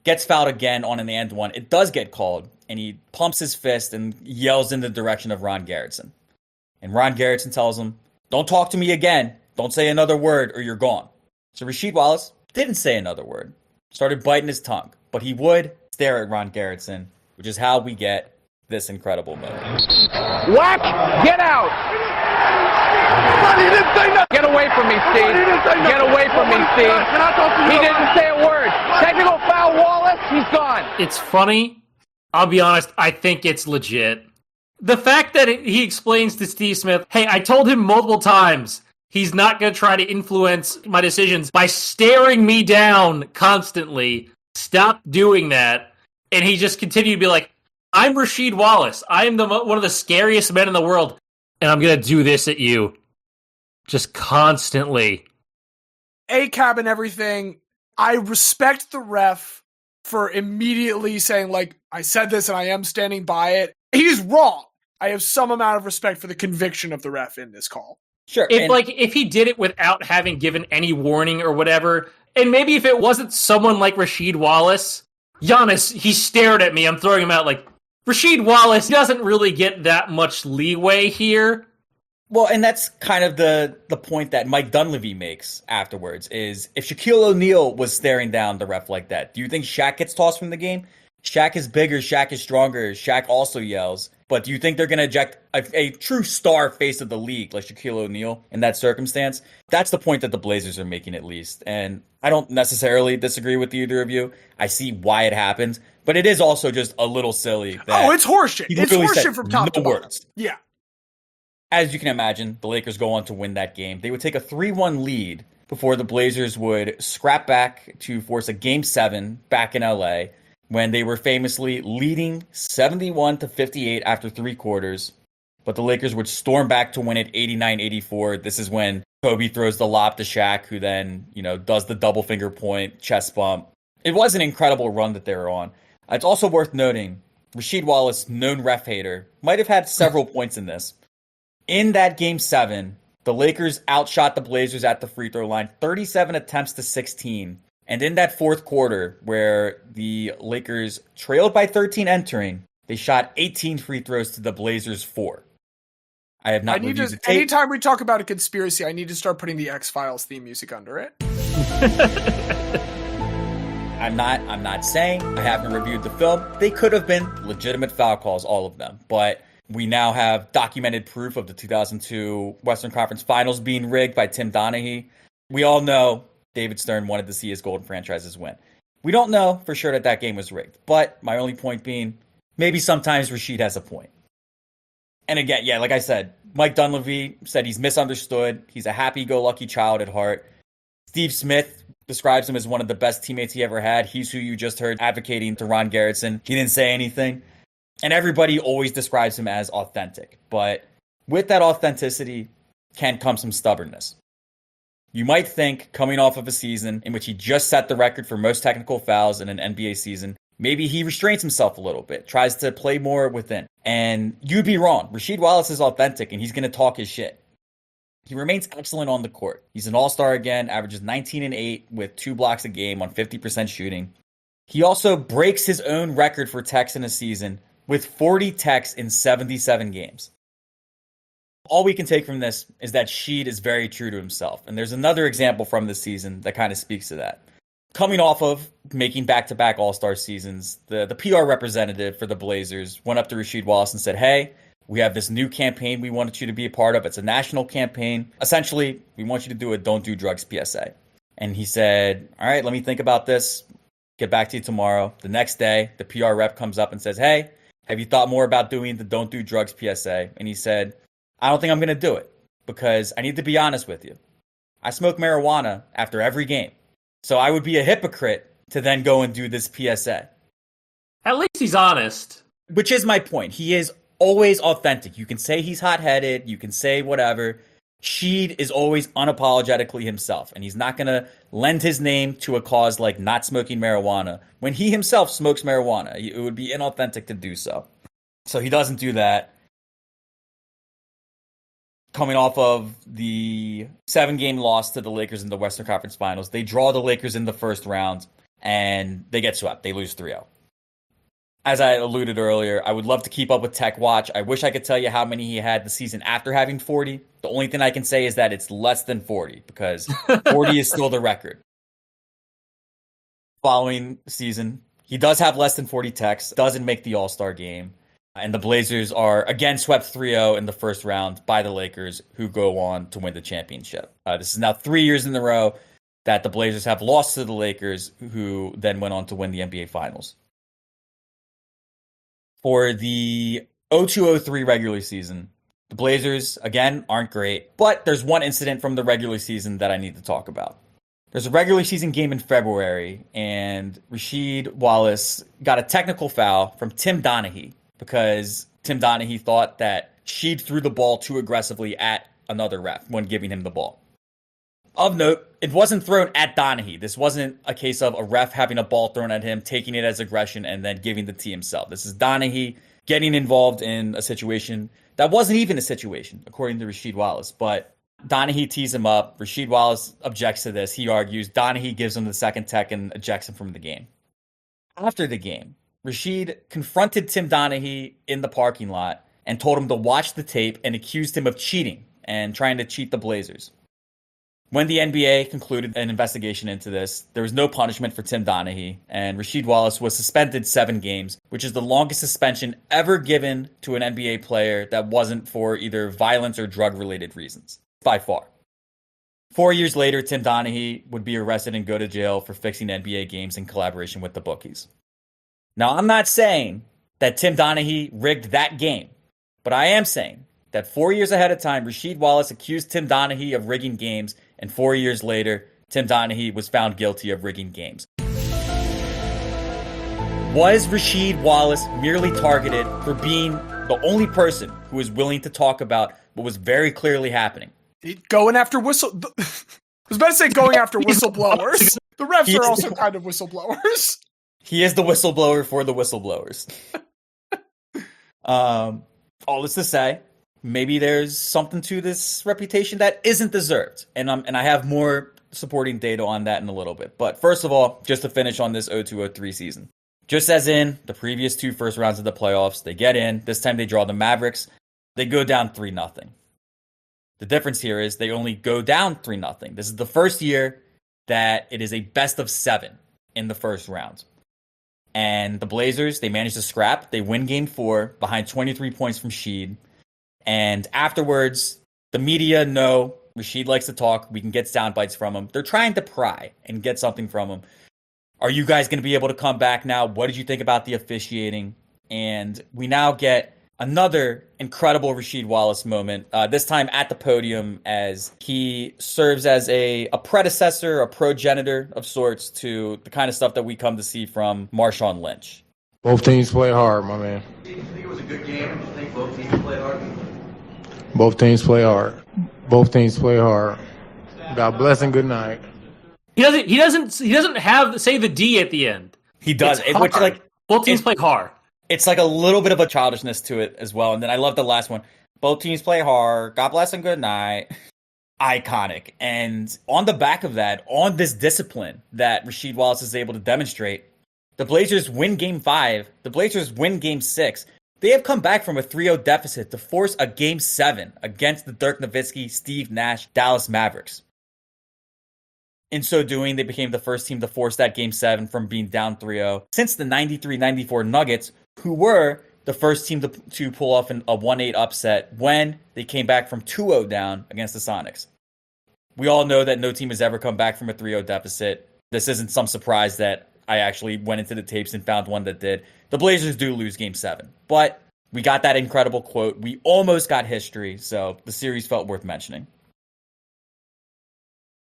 Speaker 3: gets fouled again on an and one. It does get called, and he pumps his fist and yells in the direction of Ron Garretson. And Ron Garretson tells him, "Don't talk to me again. Don't say another word or you're gone." So Rasheed Wallace didn't say another word, started biting his tongue, but he would stare at Ron Garretson, which is how we get this incredible moment.
Speaker 5: Whack! Get out! Get away from me, Steve. Get away from me, Steve. He didn't say a word. Technical foul, Wallace. He's gone.
Speaker 4: It's funny. I'll be honest. I think it's legit. The fact that he explains to Steve Smith, "Hey, I told him multiple times he's not going to try to influence my decisions by staring me down constantly. Stop doing that." And he just continued to be like, "I'm Rasheed Wallace. I am one of the scariest men in the world, and I'm going to do this at you." Just constantly.
Speaker 2: ACAB and everything, I respect the ref for immediately saying, I said this and I am standing by it. He's wrong. I have some amount of respect for the conviction of the ref in this call.
Speaker 3: Sure.
Speaker 4: If he did it without having given any warning or whatever, and maybe if it wasn't someone like Rasheed Wallace, Giannis, he stared at me, I'm throwing him out. Rasheed Wallace doesn't really get that much leeway here.
Speaker 3: Well, and that's kind of the point that Mike Dunleavy makes afterwards, is if Shaquille O'Neal was staring down the ref like that, do you think Shaq gets tossed from the game? Shaq is bigger, Shaq is stronger, Shaq also yells. But do you think they're going to eject a true star face of the league like Shaquille O'Neal in that circumstance? That's the point that the Blazers are making, at least. And I don't necessarily disagree with either of you. I see why it happened. But it is also just a little silly.
Speaker 2: It's horseshit. It's horseshit from top to bottom.
Speaker 3: Words.
Speaker 2: Yeah.
Speaker 3: As you can imagine, the Lakers go on to win that game. They would take a 3-1 lead before the Blazers would scrap back to force a Game 7 back in LA when they were famously leading 71-58 after 3 quarters. But the Lakers would storm back to win it 89-84. This is when Kobe throws the lob to Shaq, who then, does the double finger point, chest bump. It was an incredible run that they were on. It's also worth noting, Rasheed Wallace, known ref hater, might have had several points in this. In that Game 7, the Lakers outshot the Blazers at the free throw line, 37 attempts to 16. And in that fourth quarter, where the Lakers trailed by 13 entering, they shot 18 free throws to the Blazers 4. I have not reviewed the tape.
Speaker 2: Anytime we talk about a conspiracy, I need to start putting the X-Files theme music under it.
Speaker 3: I'm not saying I haven't reviewed the film. They could have been legitimate foul calls, all of them. But we now have documented proof of the 2002 Western Conference Finals being rigged by Tim Donaghy. We all know David Stern wanted to see his Golden franchises win. We don't know for sure that game was rigged. But my only point being, maybe sometimes Rasheed has a point. And again, like I said, Mike Dunleavy said he's misunderstood. He's a happy-go-lucky child at heart. Steve Smith describes him as one of the best teammates he ever had. He's who you just heard advocating to Ron Garretson. He didn't say anything. And everybody always describes him as authentic. But with that authenticity can come some stubbornness. You might think, coming off of a season in which he just set the record for most technical fouls in an NBA season, maybe he restrains himself a little bit, tries to play more within. And you'd be wrong. Rasheed Wallace is authentic, and he's going to talk his shit. He remains excellent on the court. He's an all-star again, averages 19 and 8 with 2 blocks a game on 50% shooting. He also breaks his own record for techs in a season with 40 techs in 77 games. All we can take from this is that Sheed is very true to himself. And there's another example from this season that kind of speaks to that. coming off of making back-to-back All-Star seasons, the PR representative for the Blazers went up to Rasheed Wallace and said, hey, we have this new campaign we wanted you to be a part of. It's a national campaign. Essentially, we want you to do a Don't Do Drugs PSA. And he said, all right, let me think about this. Get back to you tomorrow. The next day, the PR rep comes up and says, hey, have you thought more about doing the Don't Do Drugs PSA? And he said, I don't think I'm going to do it because I need to be honest with you. I smoke marijuana after every game. So I would be a hypocrite to then go and do this PSA.
Speaker 4: At least he's honest.
Speaker 3: Which is my point. He is always authentic. You can say he's hot-headed. You can say whatever. Sheed is always unapologetically himself. And he's not going to lend his name to a cause like not smoking marijuana when he himself smokes marijuana. It would be inauthentic to do so. So he doesn't do that. Coming off of the 7-game loss to the Lakers in the Western Conference Finals, they draw the Lakers in the first round, and they get swept. They lose 3-0. As I alluded earlier, I would love to keep up with Tech Watch. I wish I could tell you how many he had the season after having 40. The only thing I can say is that it's less than 40, because 40 is still the record. Following season, he does have less than 40 techs, doesn't make the All-Star game. And the Blazers are again swept 3-0 in the first round by the Lakers, who go on to win the championship. This is now 3 years in a row that the Blazers have lost to the Lakers, who then went on to win the NBA Finals. For the 02-03 regular season, the Blazers, again, aren't great. But there's one incident from the regular season that I need to talk about. There's a regular season game in February, and Rasheed Wallace got a technical foul from Tim Donaghy, because Tim Donaghy thought that Sheed threw the ball too aggressively at another ref when giving him the ball. Of note, it wasn't thrown at Donaghy. This wasn't a case of a ref having a ball thrown at him, taking it as aggression, and then giving the T himself. This is Donaghy getting involved in a situation that wasn't even a situation, according to Rasheed Wallace. But Donaghy tees him up. Rasheed Wallace objects to this. He argues. Donaghy gives him the second tech and ejects him from the game. After the game, Rasheed confronted Tim Donaghy in the parking lot and told him to watch the tape and accused him of cheating and trying to cheat the Blazers. When the NBA concluded an investigation into this, there was no punishment for Tim Donaghy, and Rasheed Wallace was suspended 7 games, which is the longest suspension ever given to an NBA player that wasn't for either violence or drug-related reasons, by far. 4 years later, Tim Donaghy would be arrested and go to jail for fixing NBA games in collaboration with the bookies. Now, I'm not saying that Tim Donaghy rigged that game, but I am saying that 4 years ahead of time, Rasheed Wallace accused Tim Donaghy of rigging games, and 4 years later, Tim Donaghy was found guilty of rigging games. Was Rasheed Wallace merely targeted for being the only person who was willing to talk about what was very clearly happening?
Speaker 2: Going after I was about to say going after whistleblowers. The refs are also kind of whistleblowers.
Speaker 3: He is the whistleblower for the whistleblowers. All this to say, maybe there's something to this reputation that isn't deserved. And I have more supporting data on that in a little bit. But first of all, just to finish on this 02-03 season. Just as in the previous 2 first rounds of the playoffs, they get in. This time they draw the Mavericks. They go down 3-0. The difference here is they only go down 3-0. This is the first year that it is a best of 7 in the first round. And the Blazers, they managed to scrap. They win game 4 behind 23 points from Sheed. And afterwards, the media know Rasheed likes to talk. We can get sound bites from him. They're trying to pry and get something from him. Are you guys going to be able to come back now? What did you think about the officiating? And we now get another incredible Rasheed Wallace moment, this time at the podium as he serves as a predecessor, a progenitor of sorts to the kind of stuff that we come to see from Marshawn Lynch.
Speaker 6: Both teams play hard, my man.
Speaker 7: Do you think it was a good game? Do you think both teams play hard?
Speaker 6: Both teams play hard. Both teams play hard. God bless and good night.
Speaker 4: He doesn't have say the D at the end.
Speaker 3: He does, which like
Speaker 4: both teams play hard.
Speaker 3: It's like a little bit of a childishness to it as well. And then I love the last one. Both teams play hard. God bless and good night. Iconic. And on the back of that, on this discipline that Rasheed Wallace is able to demonstrate, the Blazers win Game 5. The Blazers win Game 6. They have come back from a 3-0 deficit to force a Game 7 against the Dirk Nowitzki, Steve Nash, Dallas Mavericks. In so doing, they became the first team to force that Game 7 from being down 3-0 since the 93-94 Nuggets, who were the first team to pull off a 1-8 upset when they came back from 2-0 down against the Sonics. We all know that no team has ever come back from a 3-0 deficit. This isn't some surprise that I actually went into the tapes and found one that did. The Blazers do lose Game 7, but we got that incredible quote. We almost got history, so the series felt worth mentioning.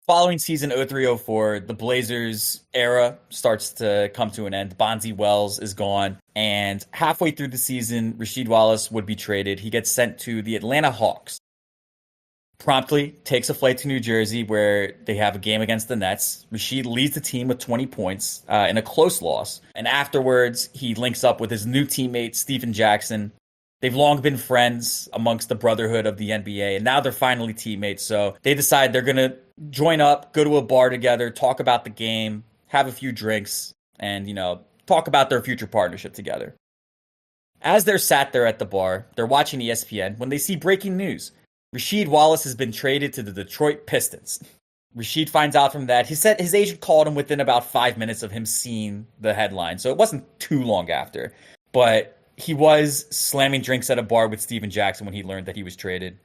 Speaker 3: Following season 03-04, the Blazers era starts to come to an end. Bonzi Wells is gone, and halfway through the season, Rasheed Wallace would be traded. He gets sent to the Atlanta Hawks. Promptly takes a flight to New Jersey where they have a game against the Nets. Rasheed leads the team with 20 points in a close loss, and afterwards he links up with his new teammate, Stephen Jackson. They've long been friends amongst the brotherhood of the NBA, and now they're finally teammates. So they decide they're going to join up, go to a bar together, talk about the game, have a few drinks, and, talk about their future partnership together. As they're sat there at the bar, they're watching ESPN when they see breaking news. Rasheed Wallace has been traded to the Detroit Pistons. Rasheed finds out from that. He said his agent called him within about 5 minutes of him seeing the headline, so it wasn't too long after. But he was slamming drinks at a bar with Steven Jackson when he learned that he was traded.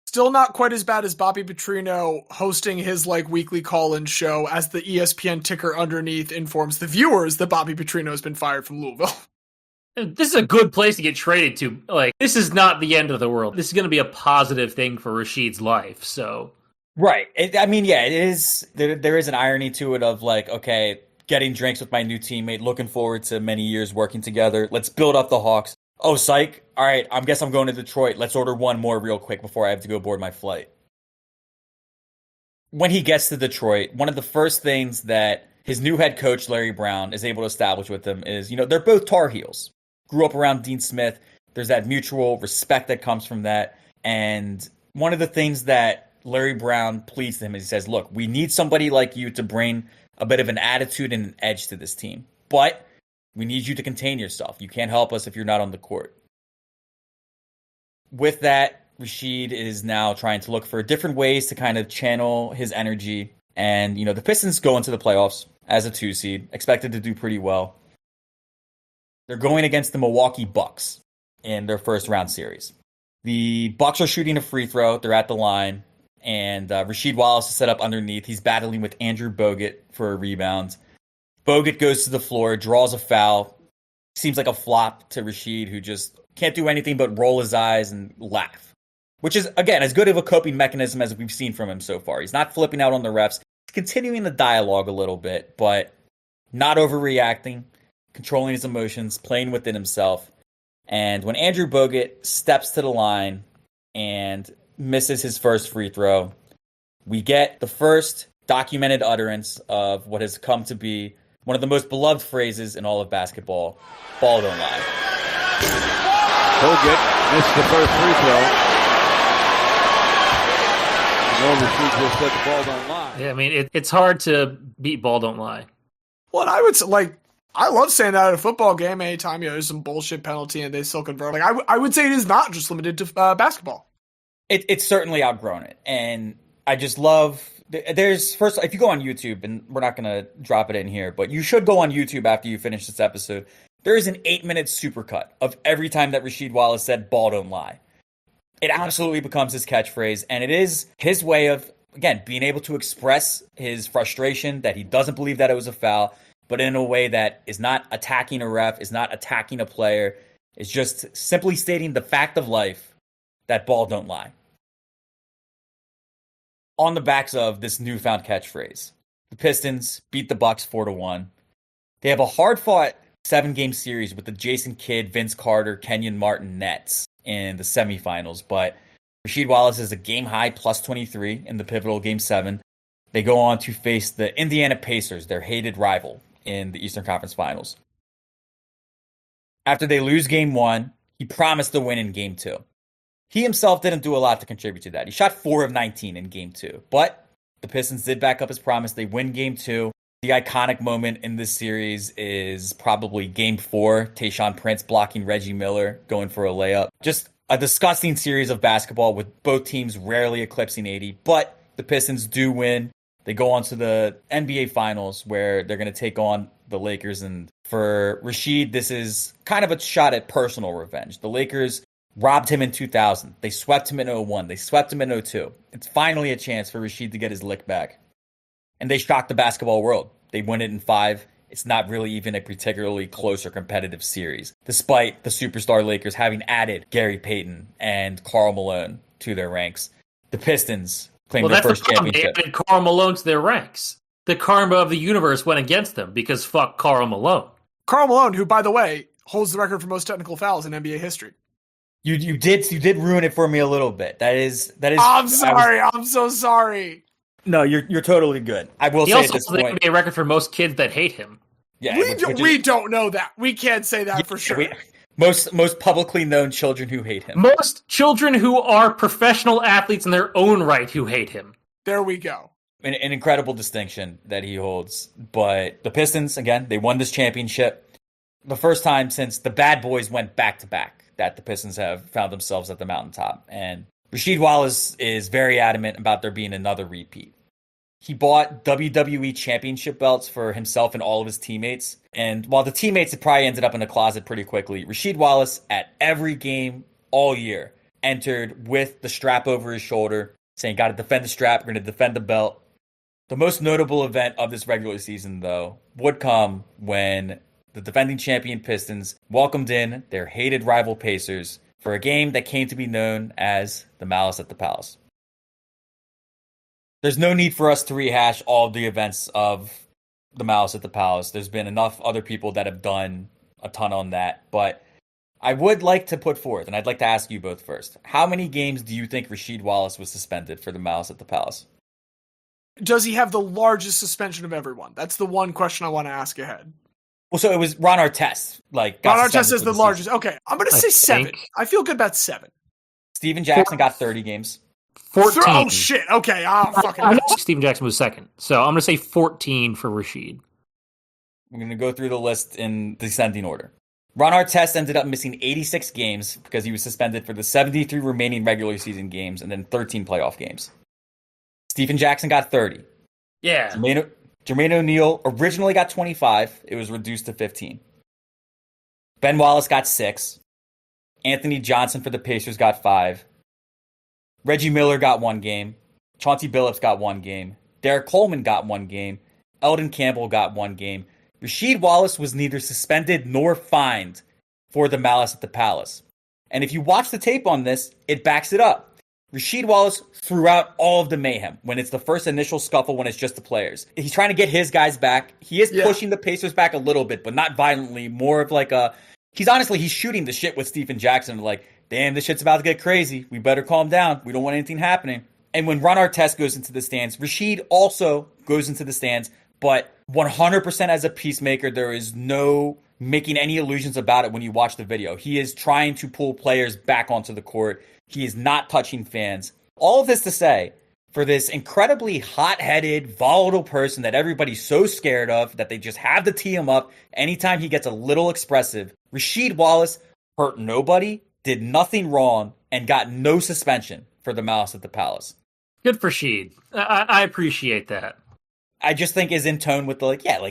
Speaker 2: Still not quite as bad as Bobby Petrino hosting his weekly call-in show as the ESPN ticker underneath informs the viewers that Bobby Petrino has been fired from Louisville.
Speaker 4: This is a good place to get traded to. This is not the end of the world. This is going to be a positive thing for Rasheed's life, so.
Speaker 3: Right. It is. There is an irony to it of okay, getting drinks with my new teammate, looking forward to many years working together. Let's build up the Hawks. Oh, psych. All right, I guess I'm going to Detroit. Let's order one more real quick before I have to go board my flight. When he gets to Detroit, one of the first things that his new head coach, Larry Brown, is able to establish with him is, they're both Tar Heels. Grew up around Dean Smith. There's that mutual respect that comes from that. And one of the things that Larry Brown pleads to him is he says, look, we need somebody like you to bring a bit of an attitude and an edge to this team. But we need you to contain yourself. You can't help us if you're not on the court. With that, Rasheed is now trying to look for different ways to kind of channel his energy. And, the Pistons go into the playoffs as a 2 seed, expected to do pretty well. They're going against the Milwaukee Bucks in their first round series. The Bucks are shooting a free throw. They're at the line. And Rasheed Wallace is set up underneath. He's battling with Andrew Bogut for a rebound. Bogut goes to the floor, draws a foul. Seems like a flop to Rasheed, who just can't do anything but roll his eyes and laugh. Which is, again, as good of a coping mechanism as we've seen from him so far. He's not flipping out on the refs. He's continuing the dialogue a little bit, but not overreacting, controlling his emotions, playing within himself. And when Andrew Bogut steps to the line and misses his first free throw, we get the first documented utterance of what has come to be one of the most beloved phrases in all of basketball: ball don't lie.
Speaker 8: Bogut missed the first free throw. Rasheed just said the ball don't lie.
Speaker 4: Yeah, it's hard to beat ball don't lie.
Speaker 2: Well, and I would say, I love saying that at a football game anytime there's some bullshit penalty and they still convert. I would say it is not just limited to basketball.
Speaker 3: It's certainly outgrown it, and I just love. First, if you go on YouTube, and we're not going to drop it in here, but you should go on YouTube after you finish this episode. There is an 8-minute supercut of every time that Rasheed Wallace said "ball don't lie." It absolutely becomes his catchphrase, and it is his way of, again, being able to express his frustration that he doesn't believe that it was a foul, but in a way that is not attacking a ref, is not attacking a player, is just simply stating the fact of life that ball don't lie. On the backs of this newfound catchphrase, the Pistons beat the Bucks 4-1. They have a hard-fought 7-game series with the Jason Kidd, Vince Carter, Kenyon Martin Nets in the semifinals, but Rasheed Wallace is a game-high plus 23 in the pivotal Game 7. They go on to face the Indiana Pacers, their hated rival, in the Eastern Conference Finals. After they lose Game 1, he promised to win in Game 2. He himself didn't do a lot to contribute to that. He shot 4 of 19 in Game 2. But the Pistons did back up his promise. They win Game 2. The iconic moment in this series is probably Game 4, Tayshaun Prince blocking Reggie Miller, going for a layup. Just a disgusting series of basketball with both teams rarely eclipsing 80. But the Pistons do win They go on to the NBA Finals where they're going to take on the Lakers. And for Rasheed, this is kind of a shot at personal revenge. The Lakers robbed him in 2000. They swept him in 01. They swept him in 02. It's finally a chance for Rasheed to get his lick back. And they shocked the basketball world. They win it in 5. It's not really even a particularly close or competitive series, despite the superstar Lakers having added Gary Payton and Karl Malone to their ranks. The Pistons claimed their first championship.
Speaker 4: They added Karl Malone to their ranks. The karma of the universe went against them because fuck Karl Malone.
Speaker 2: Karl Malone, who, by the way, holds the record for most technical fouls in NBA history.
Speaker 3: You did ruin it for me a little bit. That is.
Speaker 2: I'm sorry. I'm so sorry.
Speaker 3: No, you're totally good. I will
Speaker 4: He
Speaker 3: say
Speaker 4: also
Speaker 3: at this
Speaker 4: holds the
Speaker 3: point,
Speaker 4: NBA record for most kids that hate him.
Speaker 3: yeah,
Speaker 2: We don't know that. We can't say that for sure.
Speaker 3: Most publicly known children who hate him.
Speaker 4: Most children who are professional athletes in their own right who hate him.
Speaker 2: There we go.
Speaker 3: An incredible distinction that he holds. But the Pistons, again, they won this championship. The first time since the bad boys went back-to-back that the Pistons have found themselves at the mountaintop. And Rasheed Wallace is very adamant about there being another repeat. He bought WWE championship belts for himself and all of his teammates. And while the teammates had probably ended up in a closet pretty quickly, Rasheed Wallace, at every game all year, entered with the strap over his shoulder, saying, got to defend the strap, we're going to defend the belt. The most notable event of this regular season, though, would come when the defending champion Pistons welcomed in their hated rival Pacers for a game that came to be known as the Malice at the Palace. There's no need for us to rehash all of the events of the Malice at the Palace. There's been enough other people that have done a ton on that. But I would like to put forth, and I'd like to ask you both first, how many games do you think Rasheed Wallace was suspended for the Malice at the Palace?
Speaker 2: Does he have the largest suspension of everyone? That's the one question I want to ask ahead.
Speaker 3: Well, so it was Ron Artest.
Speaker 2: Ron Artest is the largest. Okay, I'm going to say 7. I feel good about 7.
Speaker 3: Steven Jackson got 30 games.
Speaker 4: 14.
Speaker 2: Oh, shit. Okay, I'll fucking
Speaker 4: I know Steven Jackson was second, so I'm going to say 14 for Rasheed.
Speaker 3: We're going to go through the list in descending order. Ron Artest ended up missing 86 games because he was suspended for the 73 remaining regular season games and then 13 playoff games. Stephen Jackson got 30.
Speaker 4: Yeah.
Speaker 3: Jermaine O'Neal originally got 25. It was reduced to 15. Ben Wallace got 6. Anthony Johnson for the Pacers got 5. Reggie Miller got 1 game. Chauncey Billups got 1 game. Derek Coleman got 1 game. Eldon Campbell got 1 game. Rasheed Wallace was neither suspended nor fined for the Malice at the Palace. And if you watch the tape on this, it backs it up. Rasheed Wallace threw out all of the mayhem when it's the first initial scuffle when it's just the players. He's trying to get his guys back. He is pushing the Pacers back a little bit, but not violently. More of like he's shooting the shit with Stephen Jackson. Like, damn, this shit's about to get crazy. We better calm down. We don't want anything happening. And when Ron Artest goes into the stands, Rasheed also goes into the stands, but 100% as a peacemaker. There is no making any illusions about it when you watch the video. He is trying to pull players back onto the court. He is not touching fans. All of this to say, for this incredibly hot-headed, volatile person that everybody's so scared of, that they just have to tee him up anytime he gets a little expressive, Rasheed Wallace hurt nobody, did nothing wrong, and got no suspension for the Malice at the Palace.
Speaker 4: Good for Sheed. I appreciate that.
Speaker 3: I just think is in tone with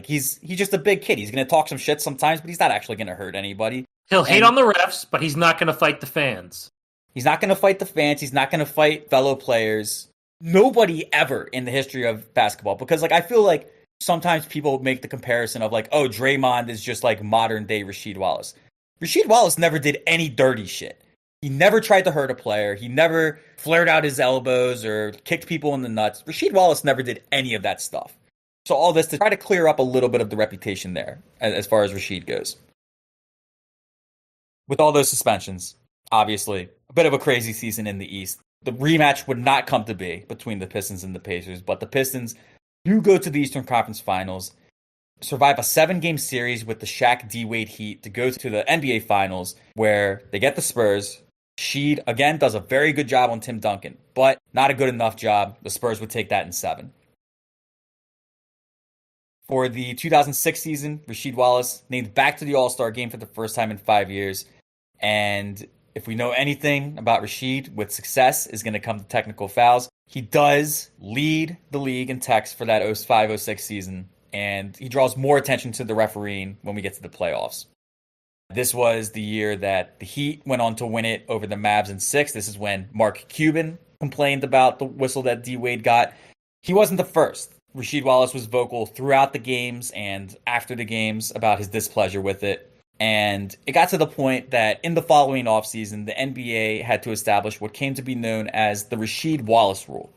Speaker 3: he's just a big kid. He's going to talk some shit sometimes, but he's not actually going to hurt anybody.
Speaker 4: He'll hate on the refs, but he's not going to fight the fans.
Speaker 3: He's not going to fight the fans. He's not going to fight fellow players. Nobody ever in the history of basketball. Because, I feel like sometimes people make the comparison of, Draymond is just, modern-day Rasheed Wallace. Rasheed Wallace never did any dirty shit. He never tried to hurt a player. He never flared out his elbows or kicked people in the nuts. Rasheed Wallace never did any of that stuff. So all this to try to clear up a little bit of the reputation there as far as Rasheed goes. With all those suspensions, obviously, a bit of a crazy season in the East. The rematch would not come to be between the Pistons and the Pacers, but the Pistons do go to the Eastern Conference Finals, survive a 7-game series with the Shaq D-Wade Heat to go to the NBA Finals, where they get the Spurs. Sheed, again, does a very good job on Tim Duncan, but not a good enough job. The Spurs would take that in 7. For the 2006 season, Rasheed Wallace named back to the All-Star game for the first time in 5 years. And if we know anything about Rasheed, with success is going to come to technical fouls. He does lead the league in techs for that 05-06 season, and he draws more attention to the refereeing when we get to the playoffs. This was the year that the Heat went on to win it over the Mavs in 6. This is when Mark Cuban complained about the whistle that D-Wade got. He wasn't the first. Rasheed Wallace was vocal throughout the games and after the games about his displeasure with it. And it got to the point that in the following offseason, the NBA had to establish what came to be known as the Rasheed Wallace rule.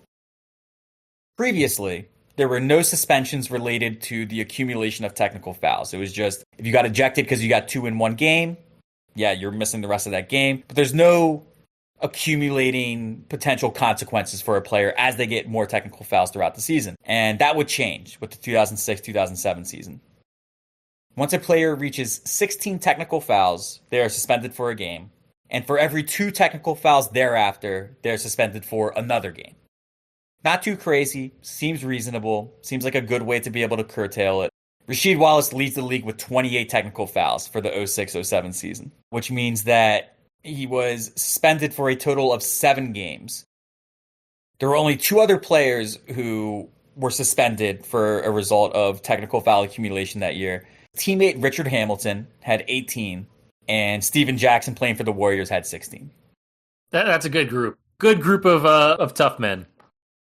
Speaker 3: Previously, there were no suspensions related to the accumulation of technical fouls. It was just, if you got ejected because you got 2 in one game, yeah, you're missing the rest of that game. But there's no accumulating potential consequences for a player as they get more technical fouls throughout the season. And that would change with the 2006-2007 season. Once a player reaches 16 technical fouls, they are suspended for a game. And for every 2 technical fouls thereafter, they're suspended for another game. Not too crazy, seems reasonable, seems like a good way to be able to curtail it. Rasheed Wallace leads the league with 28 technical fouls for the 06-07 season, which means that he was suspended for a total of 7 games. There were only 2 other players who were suspended for a result of technical foul accumulation that year. Teammate Richard Hamilton had 18, and Steven Jackson playing for the Warriors had 16.
Speaker 4: That's a good group. Good group of tough men.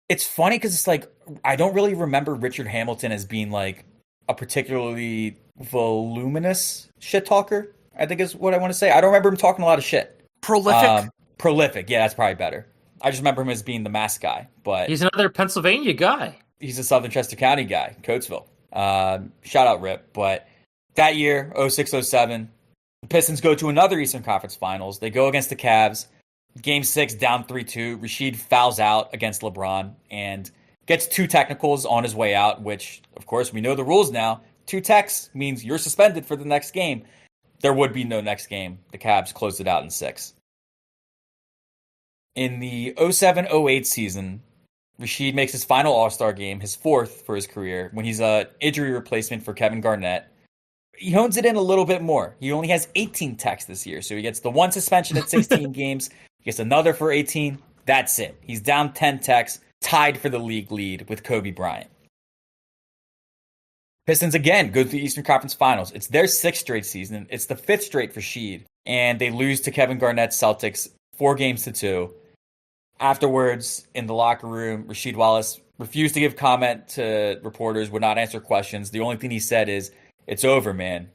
Speaker 3: It's funny because it's like, I don't really remember Richard Hamilton as being like a particularly voluminous shit talker, I think is what I want to say. I don't remember him talking a lot of shit.
Speaker 2: Prolific.
Speaker 3: Prolific, yeah, that's probably better. I just remember him as being the mask guy, but
Speaker 4: he's another Pennsylvania guy.
Speaker 3: He's a Southern Chester County guy, Coatesville. Shout out Rip. But that year, 06-07, the Pistons go to another Eastern Conference Finals. They go against the Cavs. Game 6, down 3-2. Rasheed fouls out against LeBron and gets 2 technicals on his way out, which, of course, we know the rules now. 2 techs means you're suspended for the next game. There would be no next game. The Cavs closed it out in 6. In the 07-08 season, Rasheed makes his final All-Star game, his 4th for his career, when he's an injury replacement for Kevin Garnett. He hones it in a little bit more. He only has 18 techs this year, so he gets the 1 suspension at 16 games. He gets another for 18. That's it. He's down 10 techs, tied for the league lead with Kobe Bryant. Pistons again go to the Eastern Conference Finals. It's their 6th straight season. It's the 5th straight for Rasheed. And they lose to Kevin Garnett's Celtics 4-2. Afterwards, in the locker room, Rasheed Wallace refused to give comment to reporters, would not answer questions. The only thing he said is, "It's over, man."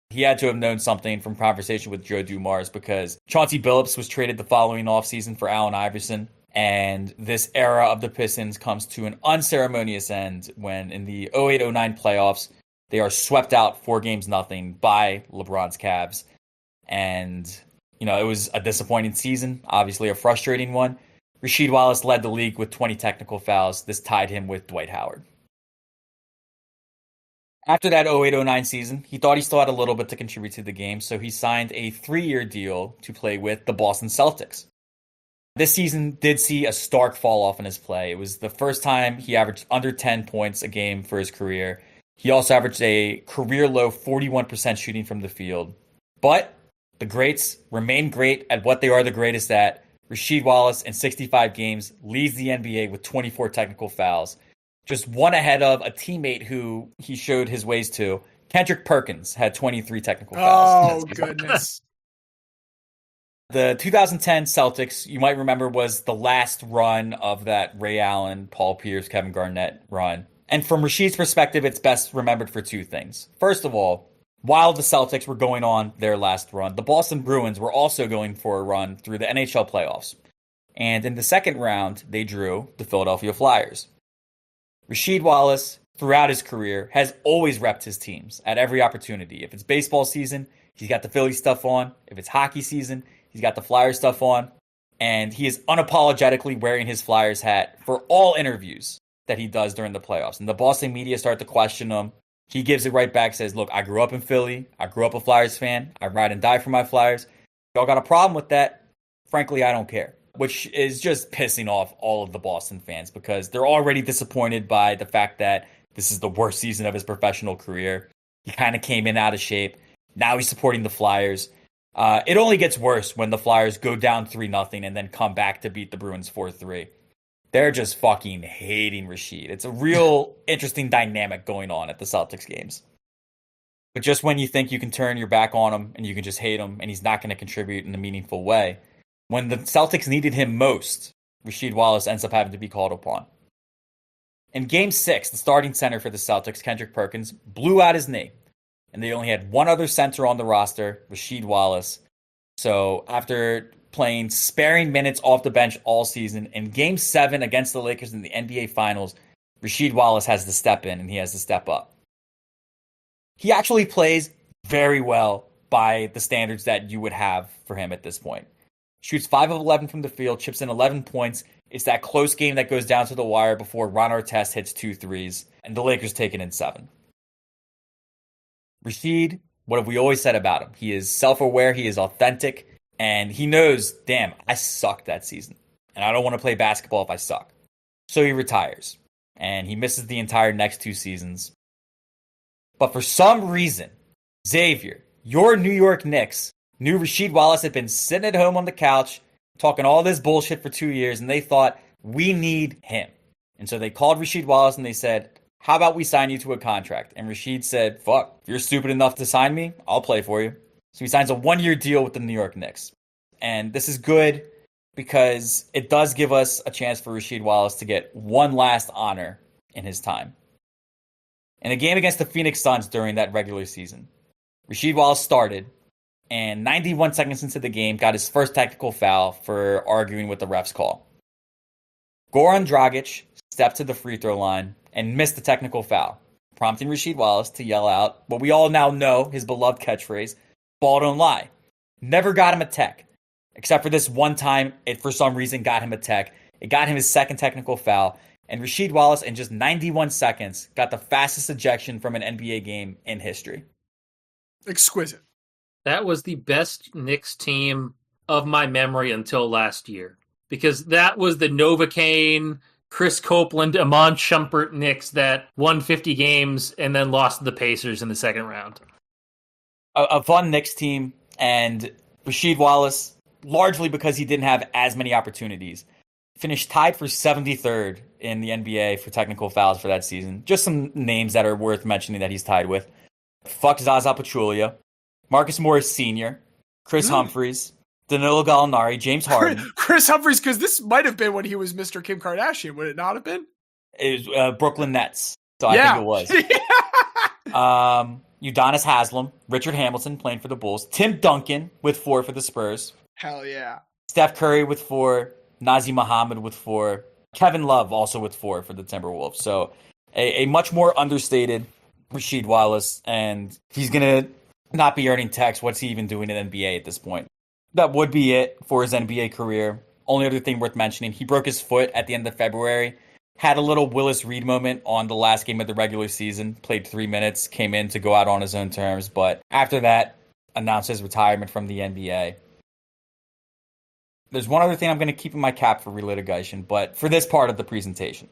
Speaker 3: He had to have known something from conversation with Joe Dumars because Chauncey Billups was traded the following offseason for Allen Iverson. And this era of the Pistons comes to an unceremonious end when in the 08-09 playoffs, they are swept out 4-0 by LeBron's Cavs. And, you know, it was a disappointing season, obviously a frustrating one. Rasheed Wallace led the league with 20 technical fouls. This tied him with Dwight Howard. After that 08-09 season, he thought he still had a little bit to contribute to the game, so he signed a 3-year deal to play with the Boston Celtics. This season did see a stark fall off in his play. It was the first time he averaged under 10 points a game for his career. He also averaged a career-low 41% shooting from the field. But the greats remain great at what they are the greatest at. Rasheed Wallace, in 65 games, leads the NBA with 24 technical fouls. Just one ahead of a teammate who he showed his ways to. Kendrick Perkins had 23 technical fouls.
Speaker 2: Oh, goodness.
Speaker 3: The 2010 Celtics, you might remember, was the last run of that Ray Allen, Paul Pierce, Kevin Garnett run. And from Rasheed's perspective, it's best remembered for 2 things. First of all, while the Celtics were going on their last run, the Boston Bruins were also going for a run through the NHL playoffs. And in the second round, they drew the Philadelphia Flyers. Rasheed Wallace, throughout his career, has always repped his teams at every opportunity. If it's baseball season, he's got the Philly stuff on. If it's hockey season, he's got the Flyers stuff on. And he is unapologetically wearing his Flyers hat for all interviews that he does during the playoffs. And the Boston media start to question him. He gives it right back, says, "Look, I grew up in Philly. I grew up a Flyers fan. I ride and die for my Flyers. Y'all got a problem with that? Frankly, I don't care." Which is just pissing off all of the Boston fans because they're already disappointed by the fact that this is the worst season of his professional career. He kind of came in out of shape. Now he's supporting the Flyers. It only gets worse when the Flyers go down 3-0 and then come back to beat the Bruins 4-3. they're just fucking hating Rasheed. It's a real interesting dynamic going on at the Celtics games. But just when you think you can turn your back on him and you can just hate him and he's not going to contribute in a meaningful way, when the Celtics needed him most, Rasheed Wallace ends up having to be called upon. In Game 6, the starting center for the Celtics, Kendrick Perkins, blew out his knee. And they only had one other center on the roster, Rasheed Wallace. So after playing sparing minutes off the bench all season, in Game 7 against the Lakers in the NBA Finals, Rasheed Wallace has to step in and he has to step up. He actually plays very well by the standards that you would have for him at this point. Shoots 5 of 11 from the field, chips in 11 points. It's that close game that goes down to the wire before Ron Artest hits 2 threes, and the Lakers take it in 7. Rasheed, what have we always said about him? He is self-aware, he is authentic, and he knows, damn, I sucked that season, and I don't want to play basketball if I suck. So he retires, and he misses the entire next 2 seasons. But for some reason, Xavier, your New York Knicks, knew Rasheed Wallace had been sitting at home on the couch talking all this bullshit for 2 years, and they thought, we need him. And so they called Rasheed Wallace and they said, how about we sign you to a contract? And Rasheed said, fuck, if you're stupid enough to sign me, I'll play for you. So he signs a 1-year deal with the New York Knicks. And this is good because it does give us a chance for Rasheed Wallace to get one last honor in his time. In a game against the Phoenix Suns during that regular season, Rasheed Wallace started, and 91 seconds into the game got his first technical foul for arguing with the ref's call. Goran Dragic stepped to the free throw line and missed the technical foul, prompting Rasheed Wallace to yell out what we all now know, his beloved catchphrase, ball don't lie. Never got him a tech, except for this one time it for some reason got him a tech. It got him his second technical foul, and Rasheed Wallace in just 91 seconds got the fastest ejection from an NBA game in history.
Speaker 2: Exquisite.
Speaker 4: That was the best Knicks team of my memory until last year. Because that was the Novocaine, Chris Copeland, Iman Shumpert Knicks that won 50 games and then lost to the Pacers in the second round.
Speaker 3: A fun Knicks team, and Rasheed Wallace, largely because he didn't have as many opportunities, finished tied for 73rd in the NBA for technical fouls for that season. Just some names that are worth mentioning that he's tied with. Fuck Zaza Pachulia, Marcus Morris Sr., Chris Humphries, Danilo Gallinari, James Harden.
Speaker 2: Chris Humphries, because this might have been when he was Mr. Kim Kardashian, would it not have been?
Speaker 3: It was Brooklyn Nets, so I think it was. Udonis Haslem, Richard Hamilton playing for the Bulls, Tim Duncan with 4 for the Spurs.
Speaker 2: Hell yeah.
Speaker 3: Steph Curry with 4, Nazem Muhammad with 4, Kevin Love also with 4 for the Timberwolves. So a much more understated Rasheed Wallace, and he's going to not be earning techs. What's he even doing in NBA at this point? That would be it for his NBA career. Only other thing worth mentioning, he broke his foot at the end of February, had a little Willis Reed moment on the last game of the regular season, played 3 minutes, came in to go out on his own terms, but after that, announced his retirement from the NBA. There's one other thing I'm going to keep in my cap for relitigation, but for this part of the presentation.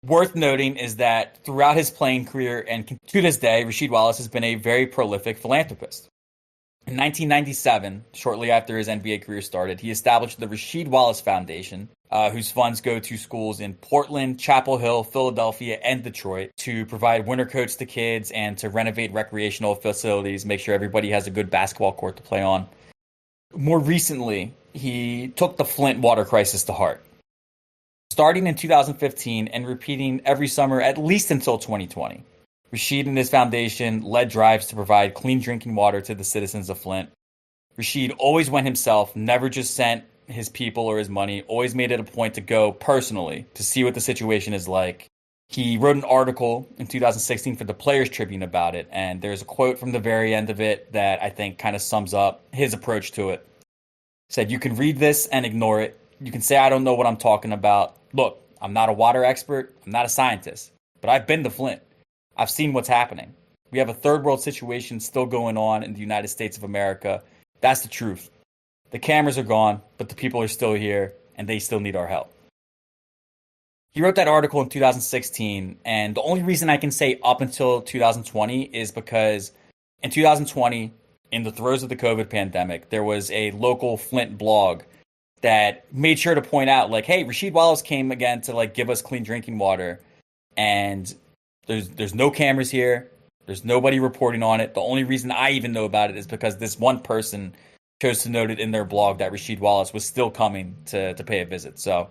Speaker 3: Worth noting is that throughout his playing career and to this day, Rasheed Wallace has been a very prolific philanthropist. In 1997, shortly after his NBA career started, he established the Rasheed Wallace Foundation, whose funds go to schools in Portland, Chapel Hill, Philadelphia, and Detroit to provide winter coats to kids and to renovate recreational facilities, make sure everybody has a good basketball court to play on. More recently, he took the Flint water crisis to heart. Starting in 2015 and repeating every summer at least until 2020, Rasheed and his foundation led drives to provide clean drinking water to the citizens of Flint. Rasheed always went himself, never just sent his people or his money, always made it a point to go personally to see what the situation is like. He wrote an article in 2016 for the Players Tribune about it, and there's a quote from the very end of it that I think kind of sums up his approach to it. He said, "You can read this and ignore it. You can say I don't know what I'm talking about. Look, I'm not a water expert, I'm not a scientist, but I've been to Flint. I've seen what's happening. We have a third world situation still going on in the United States of America. That's the truth. The cameras are gone, but the people are still here, and they still need our help." He wrote that article in 2016, and the only reason I can say up until 2020 is because in 2020, in the throes of the COVID pandemic, there was a local Flint blog that made sure to point out, like, hey, Rasheed Wallace came again to like give us clean drinking water, and there's no cameras here. There's nobody reporting on it. The only reason I even know about it is because this one person chose to note it in their blog that Rasheed Wallace was still coming to pay a visit. So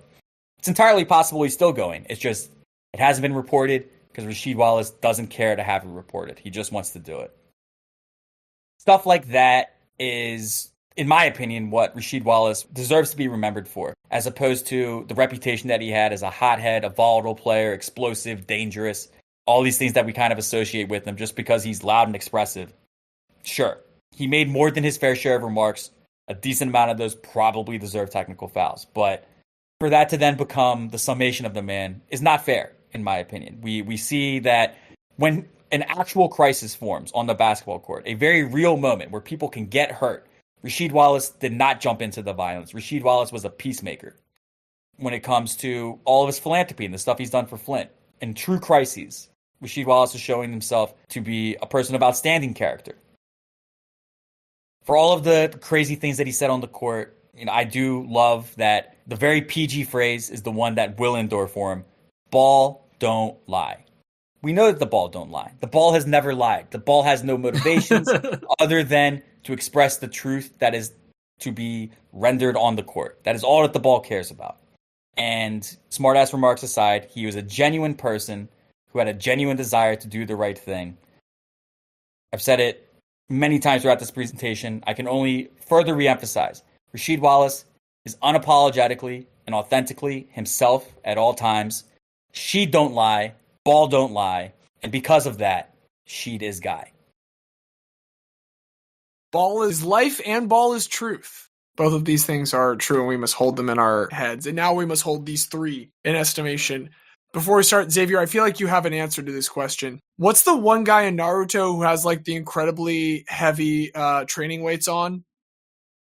Speaker 3: it's entirely possible he's still going. It's just, it hasn't been reported because Rasheed Wallace doesn't care to have it reported. He just wants to do it. Stuff like that is, in my opinion, what Rasheed Wallace deserves to be remembered for, as opposed to the reputation that he had as a hothead, a volatile player, explosive, dangerous, all these things that we kind of associate with him just because he's loud and expressive. Sure, he made more than his fair share of remarks. A decent amount of those probably deserve technical fouls. But for that to then become the summation of the man is not fair, in my opinion. We see that when an actual crisis forms on the basketball court, a very real moment where people can get hurt, Rasheed Wallace did not jump into the violence. Rasheed Wallace was a peacemaker when it comes to all of his philanthropy and the stuff he's done for Flint. In true crises, Rasheed Wallace is showing himself to be a person of outstanding character. For all of the crazy things that he said on the court, I do love that the very PG phrase is the one that will endure for him. Ball don't lie. We know that the ball don't lie. The ball has never lied. The ball has no motivations other than to express the truth that is to be rendered on the court. That is all that the ball cares about. And smart-ass remarks aside, he was a genuine person who had a genuine desire to do the right thing. I've said it many times throughout this presentation. I can only further reemphasize. Rasheed Wallace is unapologetically and authentically himself at all times. Sheed don't lie. Ball don't lie. And because of that, Sheed is Guy.
Speaker 2: Ball is life and ball is truth. Both of these things are true, and we must hold them in our heads. And now we must hold these three in estimation. Before we start, Xavier, I feel like you have an answer to this question. What's the one guy in Naruto who has like the incredibly heavy training weights on?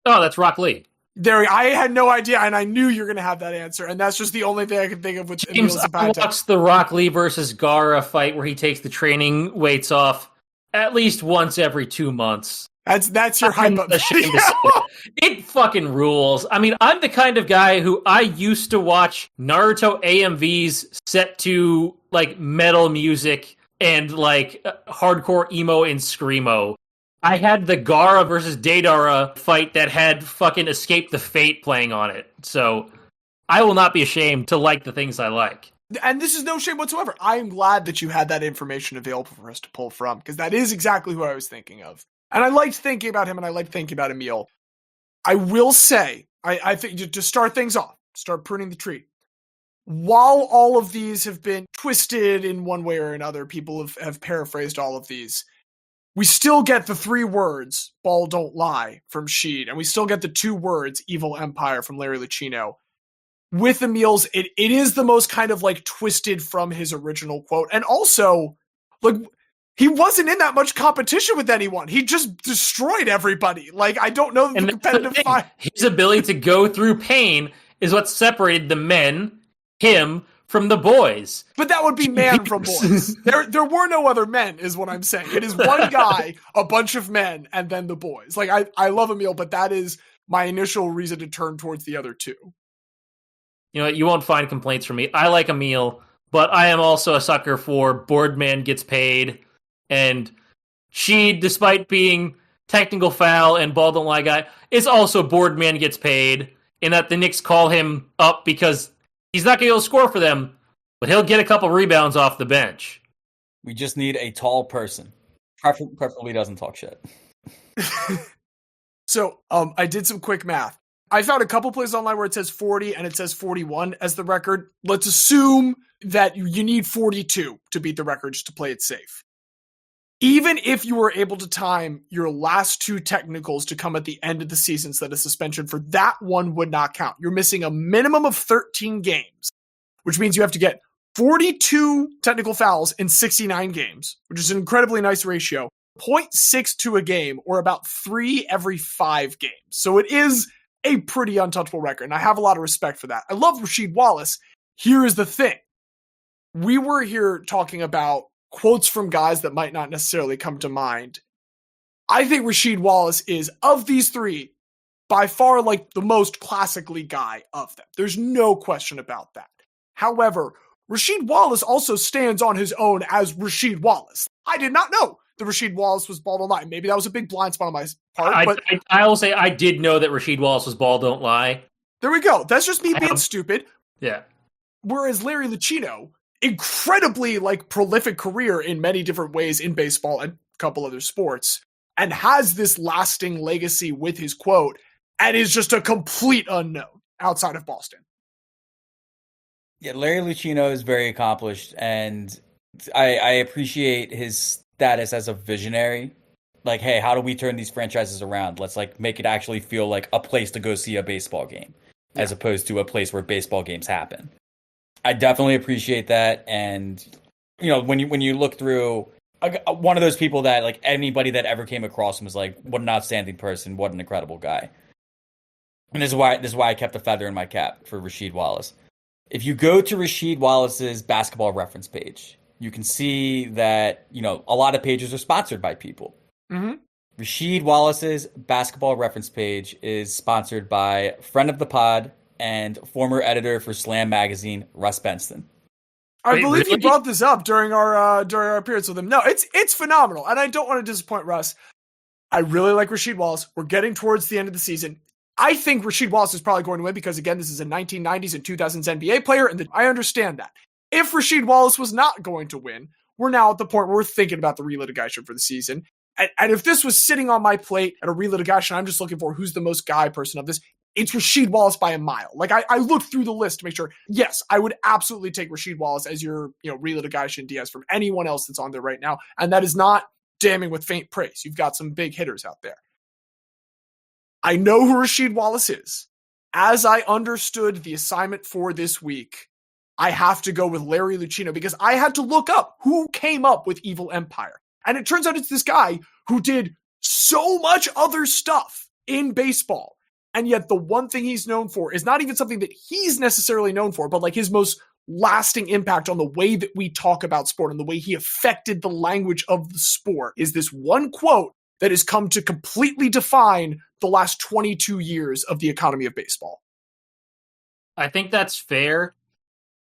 Speaker 4: Oh, that's Rock Lee.
Speaker 2: I had no idea, and I knew you were going to have that answer, and that's just the only thing I can think of with Emil
Speaker 4: James, I
Speaker 2: Zátopek.
Speaker 4: watched the Rock Lee versus Gara fight where he takes the training weights off at least once every 2 months.
Speaker 2: That's your hype up.
Speaker 4: It fucking rules. I mean, I'm the kind of guy who I used to watch Naruto AMVs set to like metal music and like hardcore emo and screamo. I had the Gara versus Deidara fight that had fucking Escape the Fate playing on it. So I will not be ashamed to like the things I like.
Speaker 2: And this is no shame whatsoever. I'm glad that you had that information available for us to pull from, because that is exactly who I was thinking of. And I liked thinking about him, and I liked thinking about Emil. I will say, I think to start things off, start pruning the tree. While all of these have been twisted in one way or another, people have paraphrased all of these, we still get the 3 words, ball don't lie, from Sheed, and we still get the 2 words, evil empire, from Larry Lucchino. With Emil's, it is the most kind of like twisted from his original quote. And also, like, he wasn't in that much competition with anyone. He just destroyed everybody. Like, I don't know the competitive fight.
Speaker 4: His ability to go through pain is what separated the men, him, from the boys.
Speaker 2: But that would be man from boys. There were no other men, is what I'm saying. It is one guy, a bunch of men, and then the boys. Like, I love Emil, but that is my initial reason to turn towards the other two.
Speaker 4: You know what? You won't find complaints from me. I like Emil, but I am also a sucker for board man gets paid. And Sheed, despite being technical foul and ball don't lie guy, is also board man gets paid. In that the Knicks call him up because he's not going to be able to score for them, but he'll get a couple rebounds off the bench.
Speaker 3: We just need a tall person. Preferably doesn't talk shit.
Speaker 2: So, I did some quick math. I found a couple places online where it says 40 and it says 41 as the record. Let's assume that you need 42 to beat the record just to play it safe. Even if you were able to time your last 2 technicals to come at the end of the season instead of suspension, for that one would not count. You're missing a minimum of 13 games, which means you have to get 42 technical fouls in 69 games, which is an incredibly nice ratio. 0.62 a game, or about 3 every 5 games. So it is a pretty untouchable record, and I have a lot of respect for that. I love Rasheed Wallace. Here is the thing. We were here talking about quotes from guys that might not necessarily come to mind. I think Rasheed Wallace is, of these 3, by far like the most classically Guy of them. There's no question about that. However, Rasheed Wallace also stands on his own as Rasheed Wallace. I did not know that Rasheed Wallace was bald don't lie. Maybe that was a big blind spot on my part. But
Speaker 4: I will say I did know that Rasheed Wallace was bald don't lie.
Speaker 2: There we go. That's just me being stupid.
Speaker 4: Yeah.
Speaker 2: Whereas Larry Lucchino, incredibly like prolific career in many different ways in baseball and a couple other sports, and has this lasting legacy with his quote, and is just a complete unknown outside of Boston.
Speaker 3: Yeah, Larry Lucchino is very accomplished, and I appreciate his status as a visionary. Like, hey, how do we turn these franchises around? Let's like make it actually feel like a place to go see a baseball game, as opposed to a place where baseball games happen. I definitely appreciate that, and you know, when you look through one of those people that like anybody that ever came across him was like, what an outstanding person, what an incredible guy. And this is why I kept a feather in my cap for Rasheed Wallace. If you go to Rasheed Wallace's basketball reference page, you can see that, you know, a lot of pages are sponsored by people.
Speaker 2: Mm-hmm.
Speaker 3: Rasheed Wallace's basketball reference page is sponsored by friend of the pod and former editor for Slam Magazine, Russ Benston.
Speaker 2: I believe you brought this up during our appearance with him. No, it's phenomenal, and I don't want to disappoint Russ. I really like Rasheed Wallace. We're getting towards the end of the season. I think Rasheed Wallace is probably going to win because, again, this is a 1990s and 2000s NBA player, and I understand that. If Rasheed Wallace was not going to win, we're now at the point where we're thinking about the relitigation for the season. And if this was sitting on my plate at a relitigation, I'm just looking for who's the most Guy person of this. It's Rasheed Wallace by a mile. Like, I looked through the list to make sure, yes, I would absolutely take Rasheed Wallace as your, relitigation Diaz from anyone else that's on there right now. And that is not damning with faint praise. You've got some big hitters out there. I know who Rasheed Wallace is. As I understood the assignment for this week, I have to go with Larry Lucchino because I had to look up who came up with Evil Empire. And it turns out it's this guy who did so much other stuff in baseball. And yet the one thing he's known for is not even something that he's necessarily known for, but like his most lasting impact on the way that we talk about sport and the way he affected the language of the sport is this one quote that has come to completely define the last 22 years of the economy of baseball.
Speaker 4: I think that's fair.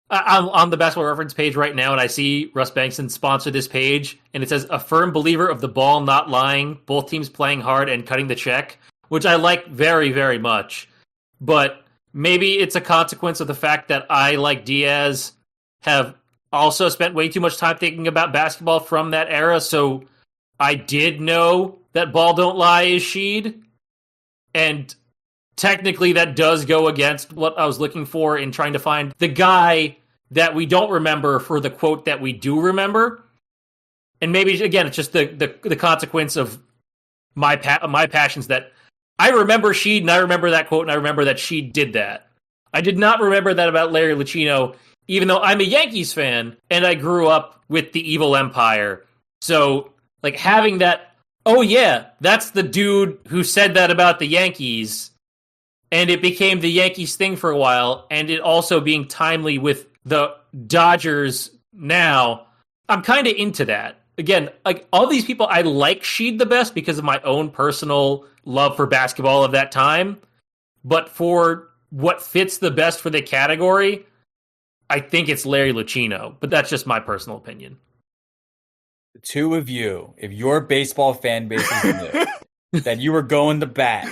Speaker 4: I'm on the basketball reference page right now, and I see Russ Benston sponsor this page, and it says, a firm believer of the ball not lying, both teams playing hard and cutting the check, which I like very, very much. But maybe it's a consequence of the fact that I, like Diaz, have also spent way too much time thinking about basketball from that era, so I did know that ball don't lie is Sheed, and technically that does go against what I was looking for in trying to find the guy that we don't remember for the quote that we do remember. And maybe, again, it's just the consequence of my passions that I remember Sheed, and I remember that quote, and I remember that Sheed did that. I did not remember that about Larry Lucchino, even though I'm a Yankees fan, and I grew up with the Evil Empire. So, like, having that, oh yeah, that's the dude who said that about the Yankees, and it became the Yankees thing for a while, and it also being timely with the Dodgers now, I'm kind of into that. Again, like, all these people, I like Sheed the best because of my own personal love for basketball of that time, but for what fits the best for the category, I think it's Larry Lucchino, but that's just my personal opinion.
Speaker 3: The two of you, if your baseball fan base is new, that you were going to bat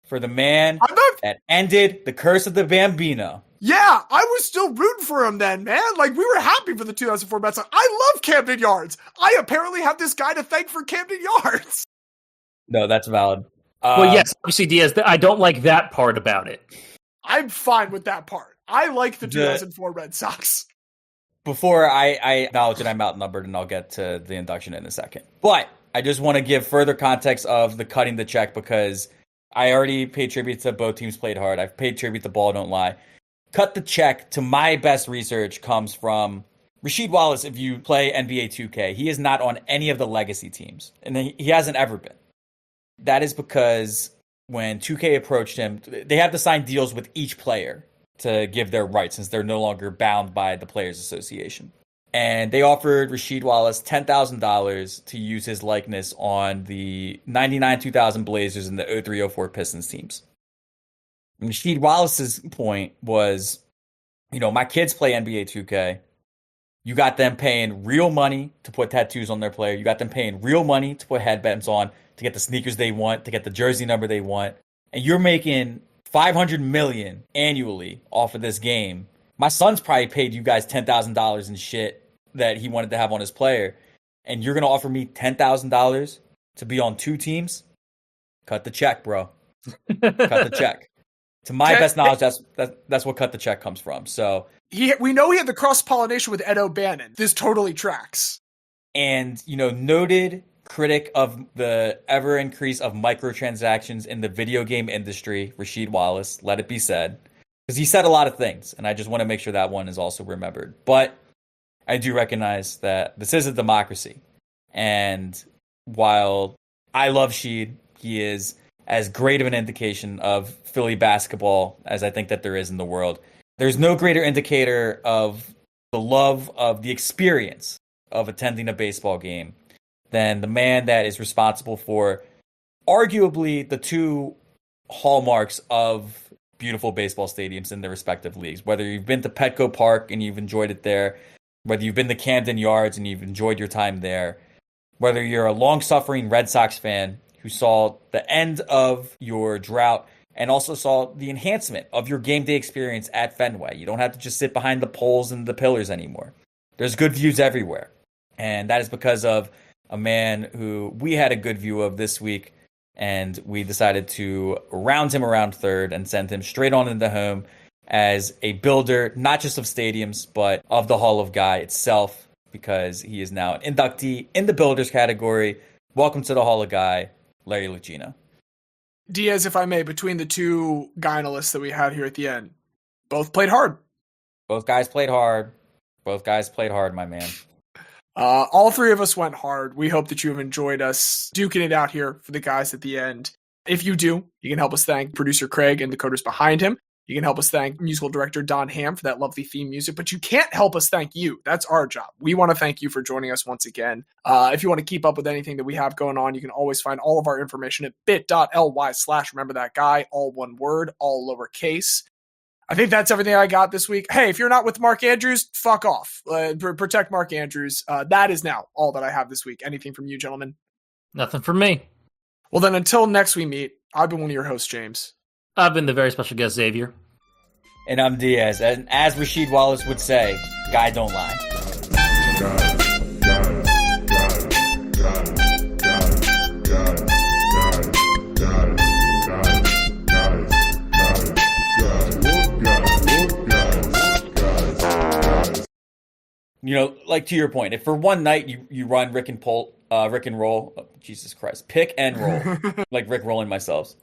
Speaker 3: for the man that ended the curse of the Bambino.
Speaker 2: Yeah, I was still rooting for him then, man. Like, we were happy for the 2004 Mets. I love Camden Yards. I apparently have this guy to thank for Camden Yards.
Speaker 3: No, that's valid.
Speaker 4: Well, yes, obviously, Diaz, I don't like that part about it.
Speaker 2: I'm fine with that part. I like the 2004 Red Sox.
Speaker 3: Before I acknowledge that I'm outnumbered, and I'll get to the induction in a second. But I just want to give further context of the cutting the check because I already paid tribute to both teams played hard. I've paid tribute to Ball Don't Lie. Cut the check, to my best research, comes from Rasheed Wallace. If you play NBA 2K, he is not on any of the legacy teams, and he hasn't ever been. That is because when 2K approached him, they have to sign deals with each player to give their rights since they're no longer bound by the Players Association. And they offered Rasheed Wallace $10,000 to use his likeness on the 99-2000 Blazers and the 03-04 Pistons teams. Rasheed Wallace's point was, my kids play NBA 2K. You got them paying real money to put tattoos on their player. You got them paying real money to put headbands on, to get the sneakers they want, to get the jersey number they want. And you're making $500 million annually off of this game. My son's probably paid you guys $10,000 in shit that he wanted to have on his player. And you're going to offer me $10,000 to be on 2 teams? Cut the check, bro. Cut the check. To my best knowledge, that's what cut the check comes from. So
Speaker 2: we know he had the cross-pollination with Ed O'Bannon. This totally tracks.
Speaker 3: And, noted critic of the ever increase of microtransactions in the video game industry, Rasheed Wallace, let it be said. Because he said a lot of things, and I just want to make sure that one is also remembered. But I do recognize that this is a democracy. And while I love Sheed, he is as great of an indication of Philly basketball as I think that there is in the world. There's no greater indicator of the love of the experience of attending a baseball game than the man that is responsible for arguably the 2 hallmarks of beautiful baseball stadiums in their respective leagues. Whether you've been to Petco Park and you've enjoyed it there, whether you've been to Camden Yards and you've enjoyed your time there, whether you're a long-suffering Red Sox fan who saw the end of your drought and also saw the enhancement of your game day experience at Fenway. You don't have to just sit behind the poles and the pillars anymore. There's good views everywhere. And that is because of a man who we had a good view of this week, and we decided to round him around third and send him straight on into home as a builder, not just of stadiums, but of the Hall of Guy itself, because he is now an inductee in the builders category. Welcome to the Hall of Guy, Larry Lucchino.
Speaker 2: Diaz, if I may, between the 2 Guy-bunalists that we had here at the end, both played hard.
Speaker 3: Both guys played hard. Both guys played hard, my man.
Speaker 2: All 3 of us went hard. We hope that you have enjoyed us duking it out here for the guys at the end. If you do, you can help us thank producer Craig and the coders behind him. You can help us thank musical director Don Ham for that lovely theme music, but you can't help us thank you. That's our job. We want to thank you for joining us once again. If you want to keep up with anything that we have going on, you can always find all of our information at bit.ly/rememberthatguy, all one word, all lowercase. I think that's everything I got this week. Hey, if you're not with Mark Andrews, fuck off. Protect Mark Andrews. That is now all that I have this week. Anything from you, gentlemen?
Speaker 4: Nothing from me.
Speaker 2: Well, then until next we meet, I've been one of your hosts, James.
Speaker 4: I've been the very special guest, Xavier.
Speaker 3: And I'm Diaz. And as Rasheed Wallace would say, Guy don't lie. Like to your point, if for one night you run Rick and roll, Jesus Christ, pick and roll, like Rick rolling myself.